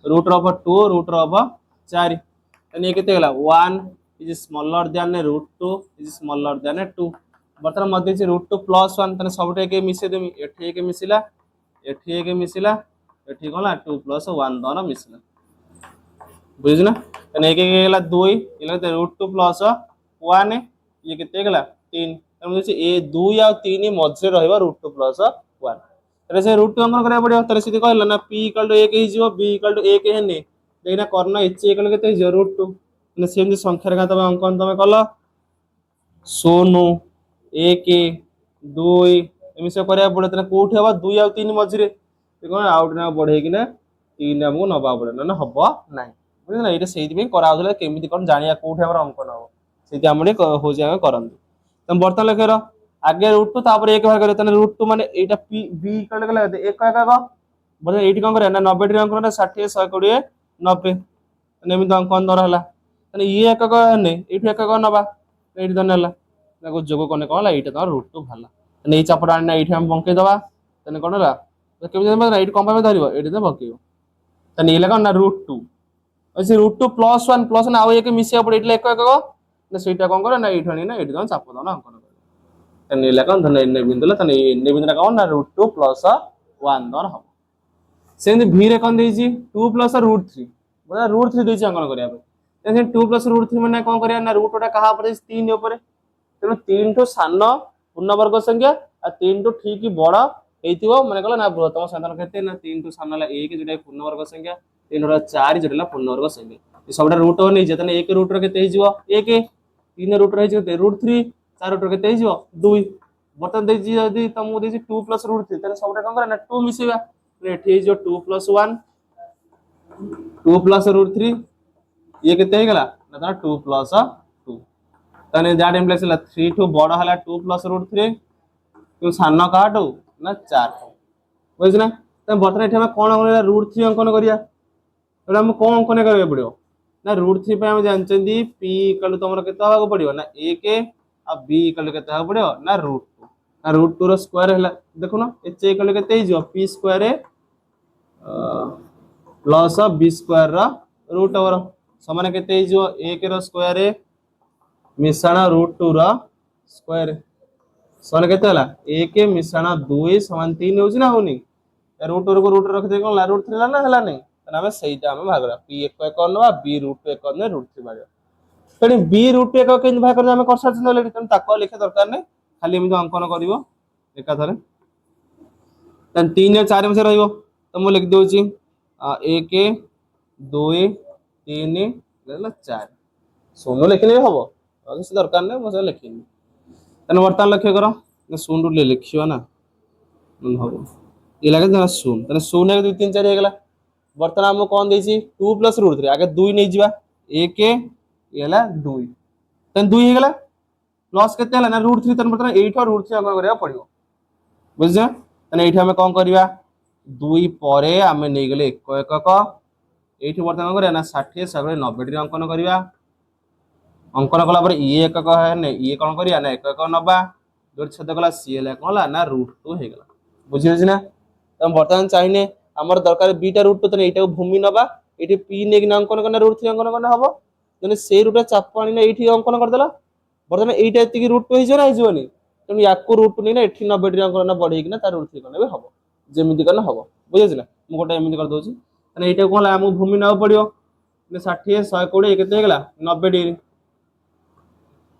root of 2 root of 4 तने ये केते गला 1 is smaller than root 2 is smaller than 2 बर्तमान मध्य से रूट 2 प्लस 1 तने सबटा के मिसे देमी एठी के मिसिला एठी एक मिसिला एठी कोला 2 प्लस 1 दोनो मिसिला बुझना तने एक गेला 2 इला रूट 2 प्लस 1 ये केते गला 3 तने से ए 2 या 3 मध्य रहबा रूट 2 प्लस 1 तने से रूट 2 अंकन करिया पड़ियो तने सीधे कहला ना p = 1 ही जीवो b = 1 हेने देखना कर्ण h = केते जीवो रूट 2 तने सेम संख्या रे तमे अंकन तमे कलो 0 1 2 एमि से करिया पड़े तने कोठी हबा 2 या 3 मझिरे कोन आउट ना बढ़े कि ना 3 हमको नबा पड़े ना हबो नाही बुझना एटा सेहि पे करा होले केमिति कोन जानिया कोठी हमर अंकन हो सेति हमरे हो जाय करन तम बर्तन लेखेर आगे रूट 2 तापर 1 भाग करे तने रूट 2 माने एटा p b कल गला 1 1 का बर्तन एठी कोन करे ना 90 डी अंकन 60 120 90 नेमि अंकन दर हला तने ये 1 का ने एठी 1 का नबा एठी दन हला ना जोग कोने कहला एटा तो रूट 2 भाला तने ए चापटा आना एठी हम बंके दबा तने कोन हला केमि हम एठी कंपा धरिबो एठी तो बंकेयो तने ये लगा ना रूट 2 अच्छे रूट 2 प्लस 1 प्लस ना आउ एक मिसिया पड़े एठी 1 1 ना सेटा कोन करे ना एठी ना एठी दन चाप दो ना अंकन तने लेकन धन ने बिंदुला तने ने बिंदुला कौन ना रूट 2 प्लस 1 दर हम सेंद v रे कोन देजी 2 प्लस रूट 3 बोला रूट 3 देजी अंकन करिया पे सेंद 2 प्लस रूट 3 माने कोन करिया ना रूट ओटा कहा पर 3 ऊपर तेनो 3 तो सान पूर्ण वर्ग संख्या आ 3 तो ठीक बड़ हेतिबो माने कहला ना बृहत्तम संख्या केते ना 3 तो सान ला 1 जेटा पूर्ण वर्ग संख्या 3 रा 4 जेटा पूर्ण वर्ग संख्या ये सबटा रूट ओवर नै जतने 1 रूट रो केते हिजो 1 3 रूट रो हिजो रूट 3 4 रूट रो केते हिजो 2 बर्तन देजी यदि तमु देजी 2 प्लस रूट 3 तने सबटा कोन करे ना 2 मिसेबा एठी हिजो 2 प्लस 1 2 प्लस रूट 3 ये केते हे गला ना 2 प्लस 2 तने दैट इंप्लाइज 3 टू बड़ हला 2 प्लस रूट 3 तो सानो काटो ना 4 बुझना तमे बर्तन एठी हम कोन कोन रूट 3 अंकन करिया एटा हम कोन अंकन करबे पड़ियो ना रूट 3 पे हम जानचंदी p = तमरो केते होगा पड़ियो ना 1 आ b = केते होगा पड़ियो ना रूट 2 ना रूट 2 रो स्क्वायर हला देखो ना h = केते हिजो p square plus b square रा रूट ओवर समान केते हिजो 1 रो स्क्वायर मिश्रण रूट 2 रा स्क्वायर समान केते हला 1 मिश्रण 2 समान 3 होची ना होनी रूट 2 को रूट रख दे कोन ला रूट 3 ला ना हला नहीं तने हम सेइटा हम भागरा p 1 1 नवा b रूट 1 ने रूट 3 भाग तने b रूट 1 केन भाग कर हम कर साथ न लेखि तने ताको लिखे दरकार नै खाली हम अंकन करिवो एका थरे तन 3 या 4 में से रहइबो त मु लिख दोची 1 2 3 लेला 4 सोनो लिखले हबो किसी दरकार नै मसे लिखिनी तने वर्तमान लक्ष्य करो शून्य ले लिखियो ना हबो ये लगे ना शून्य तने शून्य 1 2 3 4 हे गेला वर्तमान हम कोन देछि 2 प्लस रूट 3 आगे 2 नै जिबा 1 येला 2 तने 2 हे गेला प्लस केते हला ना रूट 3 तने वर्तमान 8 और रूट 3 अंक करिया पड़ियो बुझजा तने एठी हम कोन करिया 2 परे हम नै गेले 1 1 क एठी वर्तमान करिया ना 60 सगळे 90 डी अंकन करिया अंकन कला पर ये 1 क है नै ये कोन करिया ना 1 1 नबा जोर छेद कला सी हला कोला ना रूट 2 हे गेला बुझियो ना तम वर्तमान चाहिने हमर दरकार बीटा रूट 2 तने एटा भूमि नबा एठी p ने कि अंकन करना रूट 3 अंकन करना हबो तने से रूट चाप पानी ना एठी अंकन कर देला वर्तमान एटा एति रूट 2 हिजो ना हिजोनी तने याको रूट 2 ने एठी 90 डी अंकन ना बढ़े कि ना तार रूट 3 करना बे हबो जेमिति करना हबो बुझियो ना मु गोटा एमिति कर दोची तने एटा कोला हम भूमि ना पड़ियो ने 60 120 केते हे गेला 90 डिग्री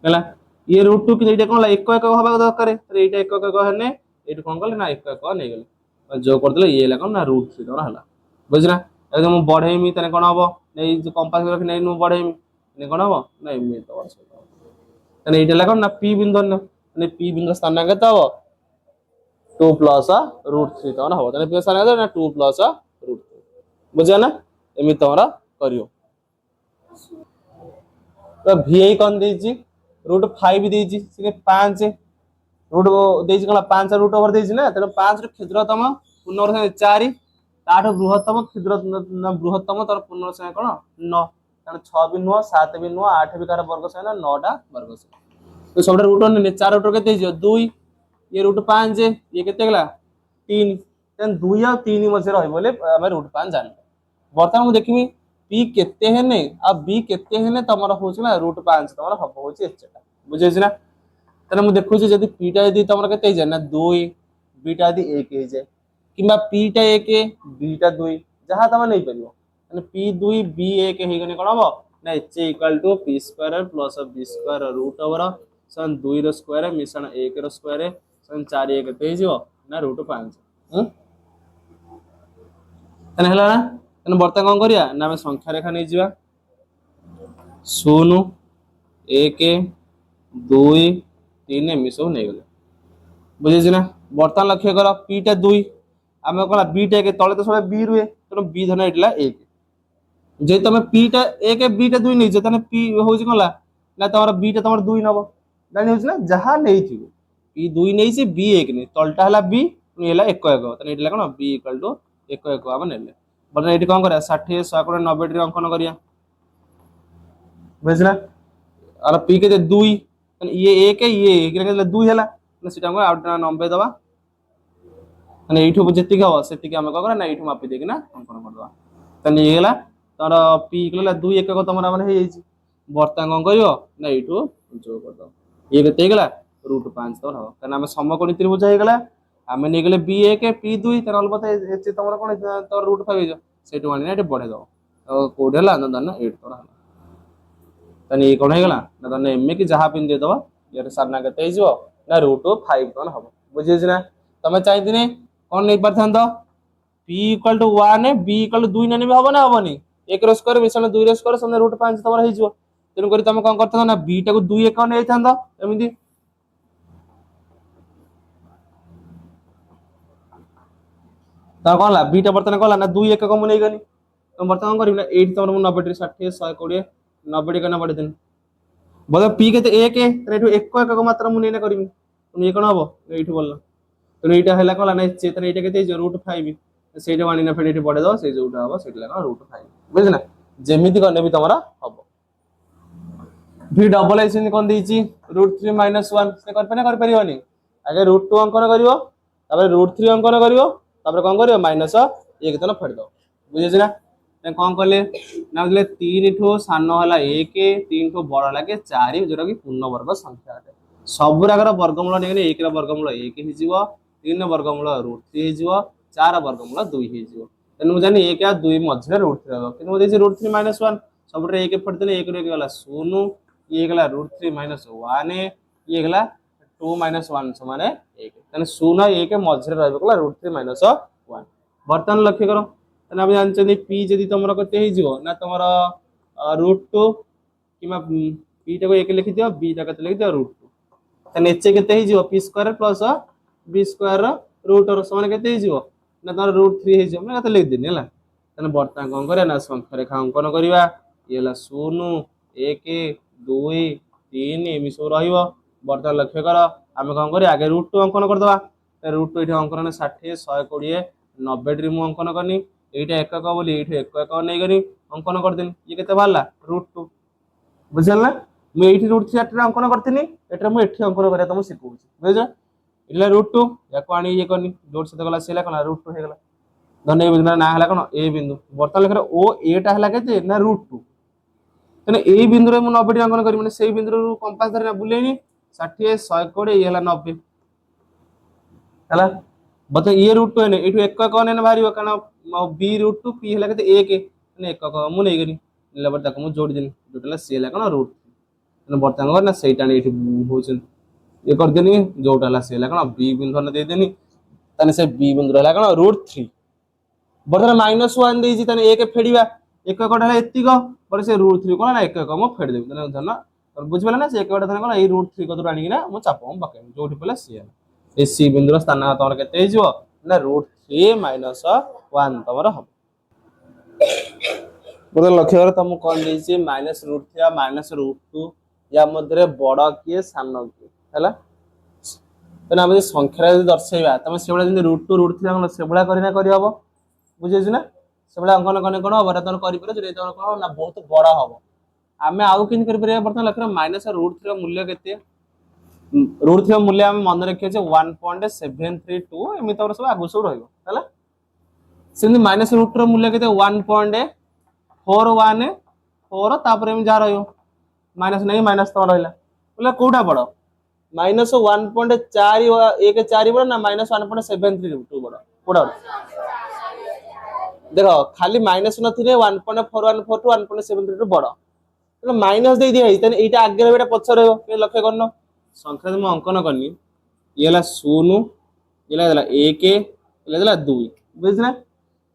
हला ये रूट 2 कि एटा कोला 1 1 हबा दरकार रे एटा 1 1 हने एठी कोन कले ना 1 1 नै गेले जो कर देले ये लगा ना रूट 3 दर हला बुझना एकदम बढ़ेमी तने कोन हबो नै जो कंपास रख नै नु बढ़ेमी ने कोन हबो नै मी तो वर्ष तने एटा लगा ना p बिंदु ने p बिंदु स्थान केते हबो 2 प्लस रूट 3 तन हबो तने p स्थान केते ना 2 प्लस रूट 3 बुझा ना एमी तोरा करियो तो vi कोन देजी रूट 5 देजी से 5 रूट देजी कला 5 रूट ओवर देजी ना त 5 रो क्षुद्रतम पूर्ण वर्ग 4 ताठ बृहत्तम क्षुद्र बृहत्तम तर पूर्ण वर्ग कोन 9 कारण 6 भी नुह 7 भी नुह 8 भी कार वर्ग संख्या 9 टा वर्ग संख्या तो सबटा रूट ने 4 रूट केते जो 2 ये रूट 5 ये केते गला 3 देन 2 और 3 मजे रहइबो बोले हम √5 जान बर्तमान मु देखिमी p केते हेने आ b केते हेने तमरा होछला √5 तमरा हबो होछि एचटा बुझै छी ना तने मु देखु छी जदी p टा यदि तमरा केते जाय ना 2 b टा यदि 1 हे जाय किबा p टा 1 b टा 2 जहा तम नै परिबो तने p 2 b 1 हे गने कोन हबो ना h = p² + b² root over सन 2 रो स्क्वायर मिशन 1 रो स्क्वायर सन 4 1 केते हिजो ना √5 तने हला ना तने बर्ता कोन करिया ना हम संख्या रेखा नै जिवा 0 1 2 3 मिसो नै गेले बुझे छी ना बर्तन लक्ष्य कर p टा 2 आमे कोन b टा के तळे तो सब b रुए तो b धन एटला 1 जे तमे p टा 1 b टा 2 नै जे तने p होजी कोनला ना तमरा b टा तमरा 2 नबो जानि होछि ना जहा नै थिबो p 2 नै से b 1 नै तळटा हला b हेला 1 1 तने एटला कोन b = 1 1 आमे नेले बर्तन एटी कोन करिया 60 100 90 टी अंकन करिया बुझना और p के 2 ये 1 ये 1 के 2 हला ना सिटा को आउट 90 दबा माने एठो जेति के हो सेति के हम करा ना एठो मापी देके ना अंकन कर दवा तने ये हला तार p इक्वल 2 1 को तमरा माने हे जाई बर्ता कोन करियो ना एठो जो कर दो ये केते गेला √5 तोर हो कना हम समकोणी त्रिभुज हे गेला आमे नै गेले b1 p2 त अलबत एच तमरा कोन तोर √5 हे जो सेटो माने एटे बढ़े दो कोड हला न दन 8 तोर हला तने ये कोन हे गेला ना दन एम के जहा पिन दे दो ये सारना केते हे जो ना √5 तोन हो बुझे छी ना तमे चाहि दिने कोन नै परथान दो p = 1 b = 2 नने भी होबो ना होबो नी 1 रो स्क्वायर मिशन 2 रो स्क्वायर सने √5 तमरा हे जो तेन करी तमे कोन करथान ना b टा को 2 1 नै थान दो एमिति ता कोन ला b टा बर्तन कोन ला ना 2 1 को मु नै गनी तुम बर्तन करिम ना 8 तमरा 90 60 120 90 कना पड़े दिन बोले p के 1 तरे एठो 1 1 को मात्र मु नै ना करिम तुम ये कोन हबो एठो बोलला तो एटा हला कोन ला ना चेतन एटा केते जो √5 सेटा वाणी ना फेड एठी पड़े दो से जोटा हबो सेटा ला √5 बुझना जेमिति कने भी तमरा हबो v डबल आइसन कोन देछि √3 - 1 से कर पे ना कर परियोनी आगे √2 अंकन करियो तापर √3 अंकन करियो तापर कोन करियो माइनस 1 तन फेड दो बुझे छी ना ने कोन करले ना बोले 3 ठो सानो हला 1 3 ठो बड़ हला के 4 जोरा की पूर्ण वर्ग संख्या है सब रागर वर्गमूल नेने 1 रा वर्गमूल 1 हि जीवो 3 वर्गमूल √3 हि जीवो 4 वर्गमूल 2 हि जीवो तने मु जानि 1 आ 2 मझरे √3 रहबो किन मु देछि √3 - 1 सब रे 1 फेड देले 1 रो 1 गला 0 ये गला √3 - 1 ये गला 2 - 1 समान 1 तने 0 1 मझरे रहबो गला √3 - 1 बर्तन लक्ष्य करो तने हम जानछनी p जदी तमरा कते हि जीवो ना तमरा √2 किमा p टा को 1 लिखि दियो b टा कते लिखि दियो √2 तने h केते हि जीवो p² + b² रूट और समान केते हि जीवो ना तमरा √3 हि जीवो ना कते लिखि दिनी हला तने बर्तन कोन करे ना संख्या रेखा अंकन करिवा ये हला 0 1 2 3 एमि सब रहिबो बर्तन लक्ष्य कर आमे कोन करी आगे √2 अंकन कर दवा √2 इठे अंकन 60 120 90 टी मु अंकन करनी एटा 1 1 बोली एठे 1 1 नै गनी अंकन कर देनी ये केते बारला √2 बुझल ना मु एठी √3 टा अंकन करथिनी एटा मु एठी अंकन करे त मु सिखौ बुझ इला √2 या को आनी ये करनी जोड से गला सेला कला √2 हे गला धन्य बिंदु ना हला कोन ए बिंदु बर्तन लेखर ओ ए टा हला केते ना √2 तने ए बिंदु रे मु 90 टी अंकन करी माने सेही बिंदु रो कंपास धरना बुलेनी 60 120 ये हला 90 हला बता ये √2 ने एठु 1 1 ने भारिबो काना b √2 p हला केते 1 ने 1 1 मु नै गनी लेबर तक मु जोडी देनी जोटला से हला कोन √3 तने बर्तन कर ना सेटा ने एठु होचन ये कर देनी जोटा हला से हला कोन b बिंदु ने दे देनी तने से b बिंदु हला कोन √3 बर्तन -1 देजी तने 1 फेडीबा 1 1 हला एत्ती को पर से √3 कोन ना 1 1 मु फेड देबी तने धरना और बुझबला ना से 1 1 धरना कोन ए √3 को तो आनी ना मु चापो हम बके जोठी पले से ए सी बिंदु स्थान तमर केते हिजो ना √3 - 1 तमर हम बर्तन लक्ष्य कर तुम कोन देछि -√3 या -√2 या मध्य बड़ के सान के हला तने हम संख्या दर्शाइबा तमे सेबला जे √2 √3 अंकन सेबला करिना करि हबो बुझे छी ना सेबला अंकन कने कोन हबो तने करि पर जे तने कोन ना बहुत बड़ा हबो आमे आउ किन करि पर बर्तन लक्ष्य -√3 मूल्य केते √3 मूल्य हम मन रखिए 1.732 एमि तमर सब आगु सब रहइबो हला सेमती माइनस रूट रो मूल्य केते 1.41 तापर एम जा रहियो माइनस नहीं माइनस तो रहला बोले कोडा बड़ माइनस 1.4 बड़ ना माइनस 1.73 बड़ कोडा देखो खाली माइनस नथिले 1.4142 1.73 बड़ तो माइनस दे दिया है एटा आगे रहबा पछ रहबो के लक्ष्य करनो संख्या में अंकन करनी ये हला 0 ये हला 1 ये हला 2 बुझना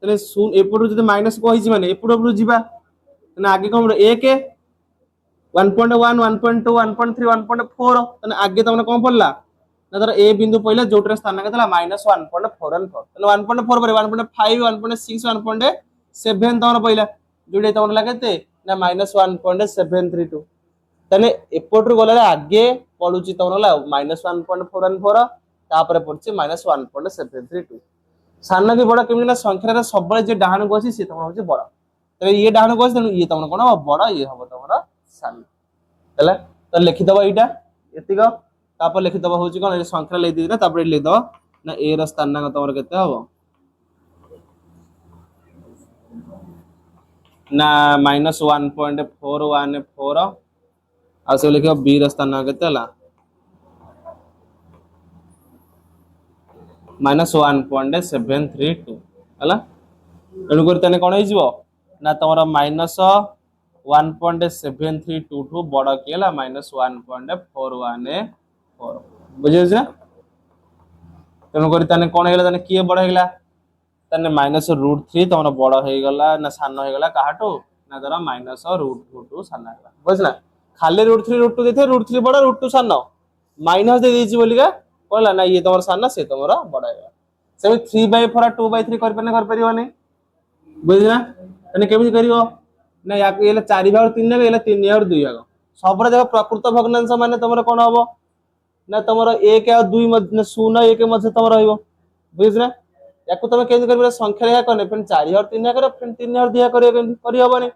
तने 0 एपटू जदि माइनस को हिची माने एपटू जीवा तने आगे कम 1 1.1 1.2 1.3 1.4 तने आगे तमने कौन पड़ला ना तर ए बिंदु पहला जोटर स्थान केतला -1.414 तने 1.4 पर 1.5 1.6 1.7 तमने पहला जोडे तमने लागते ना -1.732 तने एपटू गला आगे पडुची तमने ला -1.414 तापर पडची -1.732 सान की बड़ा केमिना संख्या सब जे डाहान को अछि से तमने होची बड़ा तने ये डाहान को अछि तने ये तमने कोन बड़ा ये हबो तमरा सान हला तो लिखि दबा इटा एतिक तापर लिखि दबा होची कोन संख्या ले दी ना तापर लिखि दबा ना ए र स्थानांक तमर केते हबो ना -1.414 आ से लिखियो बी र स्थानांक केते हला -1.732 हला एनु कर तने कोन होई जीवो ना तमरा -1.732 ठू बड़ केला -1.414 बुझे ना तेणु कर तने कोन हेला तने किए बड़ हेला तने -√3 तमरा बड़ हे गला ना सान हे गला काहाटो ना जरा -√2 सान हेला बुझना खाली √3 √2 देथे √3 बड़ √2 सान माइनस दे देछि बोलिका कहला ना ये तमरा सान से तमरा बड़ हेला से 3/4 2/3 कर परने कर परियो नै बुझना तने केमि करियो ना या एला 4/3 ने एला 3/2 भाग सबरे देखो प्रकृत भग्नांश माने तमरा कोन हबो ना तमरा 1 और 2 मध्ये 0 1 मध्ये तमरा रहइबो बुझना याकू तमे केमि करबे संख्या या करने फिर 4 और 3 करो फिर 3 और 2 करियो केमि करि हबनी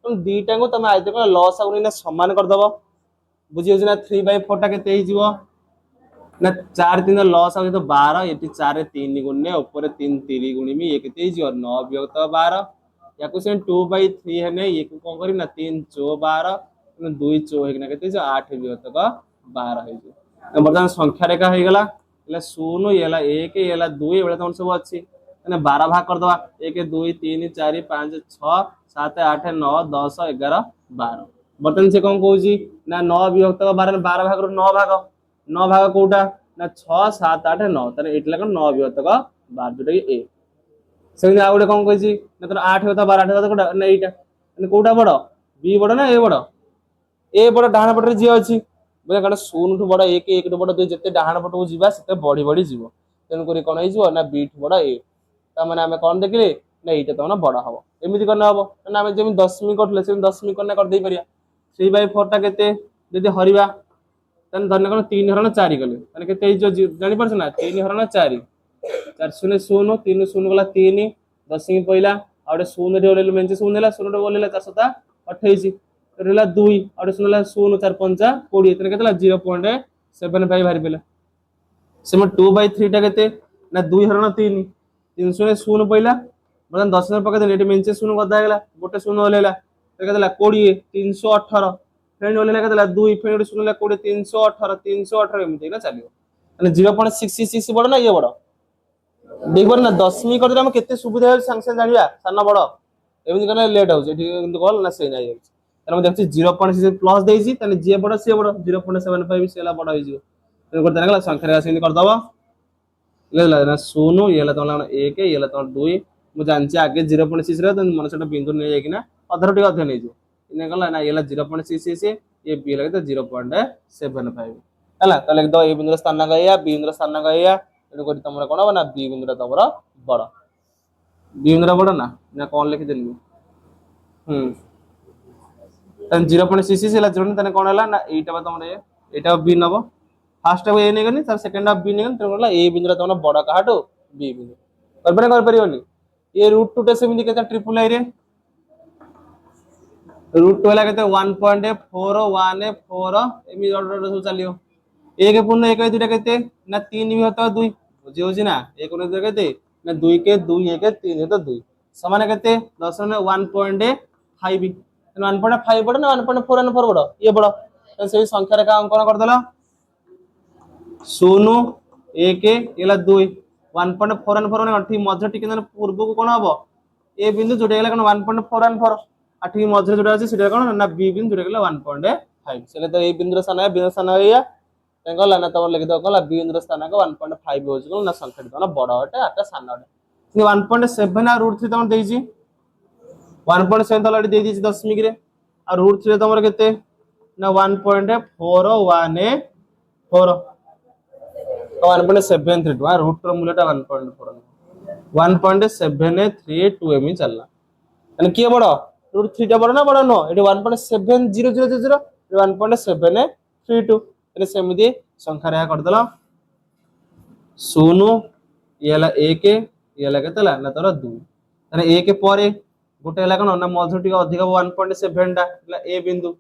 तुम दीटा को तमे आइ देखो लॉस आउनी ना समान कर दबो बुझियो ना 3/4 टा केते हिजिवो ना 4 3 लॉस आउ तो 12 एटी 4 3 गुणे ऊपर 3 3 गुणी में ये केते हिजिवो 9 विभक्त 12 याकू से 2/3 हेने ये को कोन करी ना 3 चो 12 2 चो हेना केते हिजो 8 विभक्त 12 हिजो बर्तमान संख्या रेखा हे गला एला 0 एला 1 एला 2 एबे तमन सब अछि माने 12 भाग कर दवा 1 2 3 4 5 6 7 8 9 10 11 12 बर्तमान से कोन कहूजी ना 9 विभक्त 12 12 भाग रो 9 भाग कोटा ना 6 7 8 9 तने एटला कोन 9 विभक्त 12 जोटा कि ए सेमिन आ गुटे कोन कहजी ना तर 8 विभक्त 12 8 विभक्त कोटा ना एटा माने कोटा बड़ बी बड़ ना ए बड़ डाहाण पटरे जे अछि बोले कारण 0 ठु बड़ 1 1 ठु बड़ 2 जते डाहाण पटको जीवा सेते बढ़ी बढ़ी जीवो तेन करी कोन होई जीवो ना बी ठु बड़ ए ता माने हमें कोन देखले ना एटा तो ना बड़ हबो एमिति करना हबो ना हमें जेमि दशमी करथले सेमि दशमी करना कर दे परिया 3/4 टा केते जदि हरिबा तन धन्य कोन 3 हरण 4 गले तने केते जो जानि परछ ना 3 हरण 4 4 0 0 3 0 गला 3 दशमी पहिला आउडे 0 रे ओलेल मेंचे 0 ला 0 रे ओलेला 428 रेला 2 आउडे 0 ला 0 4 5 20 तने केतला 0.75 भारी पेला सेम 2/3 टा केते ना 2 हरण 3 300 रे 0 पहिला बरन 10 रे पके देले मेंचे 0 गदा गेला गोटे 0 ओलेला तने केतला 20 318 फ्रेंड ओलेला केतला 2 फ्रेंड 0 ला 20 318 एमिति ना चलियो माने 0.66 बड़ ना ये बड़ देखबर ना दशमी कर हम केते सुविधा है संग संग जानिया साना बड़ एमिति करना लेट हो एठी किंतु कॉल ना से नाही तने देखछि 0.6 प्लस देछि तने जे बड़ से बड़ 0.75 सेला बड़ होई जिवो तने कर देला संख्या से कर दबा लेला ना 0 येला तमला 1 येला तम 2 मु जानछि आगे 0.6 रे तने मनसटा बिंदु नै जाय किना अधर टी अधे नै जो इने गला ना येला 0.66 ये बी लगे तो 0.75 हला तो लिख दो ए बिंदु स्थानांक या बी बिंदु स्थानांक या एनु करी तमरा कोन बना बी बिंदु तमरा बड़ बी बिंदु बड़ ना कोन लिखि देलु तन 0.66 हला जोन तने कोन हला ना एटा बा तमरे एटा बी नबो फर्स्ट ए नै गनी तर सेकंड ऑफ बी नै गनी तने कोन ए बिंदु तमरा बड़ काटो बी बिंदु कर परियोनी ये √2 टे सेमिति केता ट्रिपल आई रे √2 हला केते 1.414 एमि डॉट सब चलियो 1 पूर्ण 1 2 टा केते ना 3 विभक्त 2 बुझियो छी ना 1 पूर्ण 2 केते ना 2 के 2 1 के 3 तो 2 समान केते 10 ने 1.5 1.5 बड़ ना 1.4 4 बड़ ये बड़ तो से संख्या रे का अंकन कर देला 0 1 एला 2 1.4 ने ठीक मध्य टिके पूर्व को कोन हबो ए बिंदु जोटा गेला कोन 1.4 आ ठीक मध्य जोटा अछि सेटा कोन ना बी बिंदु जोटा गेला 1.5 सेले तो ए बिंदु स्थान होया गला ना तब लिख दो गला बी बिंदु स्थान को 1.5 होज कोन ना संख्या तो बड़ हटे आटा सान हटे 1.7 आ √3 तम देजी 1.7 ऑलरेडी दे दीची दशमिक रे आ √3 तमर केते ना 1.414 तो 1.732 आ रूट रो मूल्यटा 1.4 1.732 एमी चलला यानी के बड़ √3 टा बड़ ना बड़ नो एटी 1.7000 1.732 एने सेमिति संख्या रे कर देला 0 येला 1 येला केतला ना तोरा 2 यानी 1 परे गोटे हला कोन ना मध्य टिक अधिक 1.7 टा हला ए बिंदु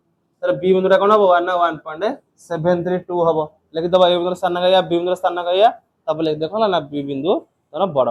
तर बी बिंदु टा कोन हबो ना 1.732 हबो लेखि दबा ए बिंदु स्थान गया बी बिंदु स्थान गया तब लिख देखला ना बी बिंदु तोरा बड़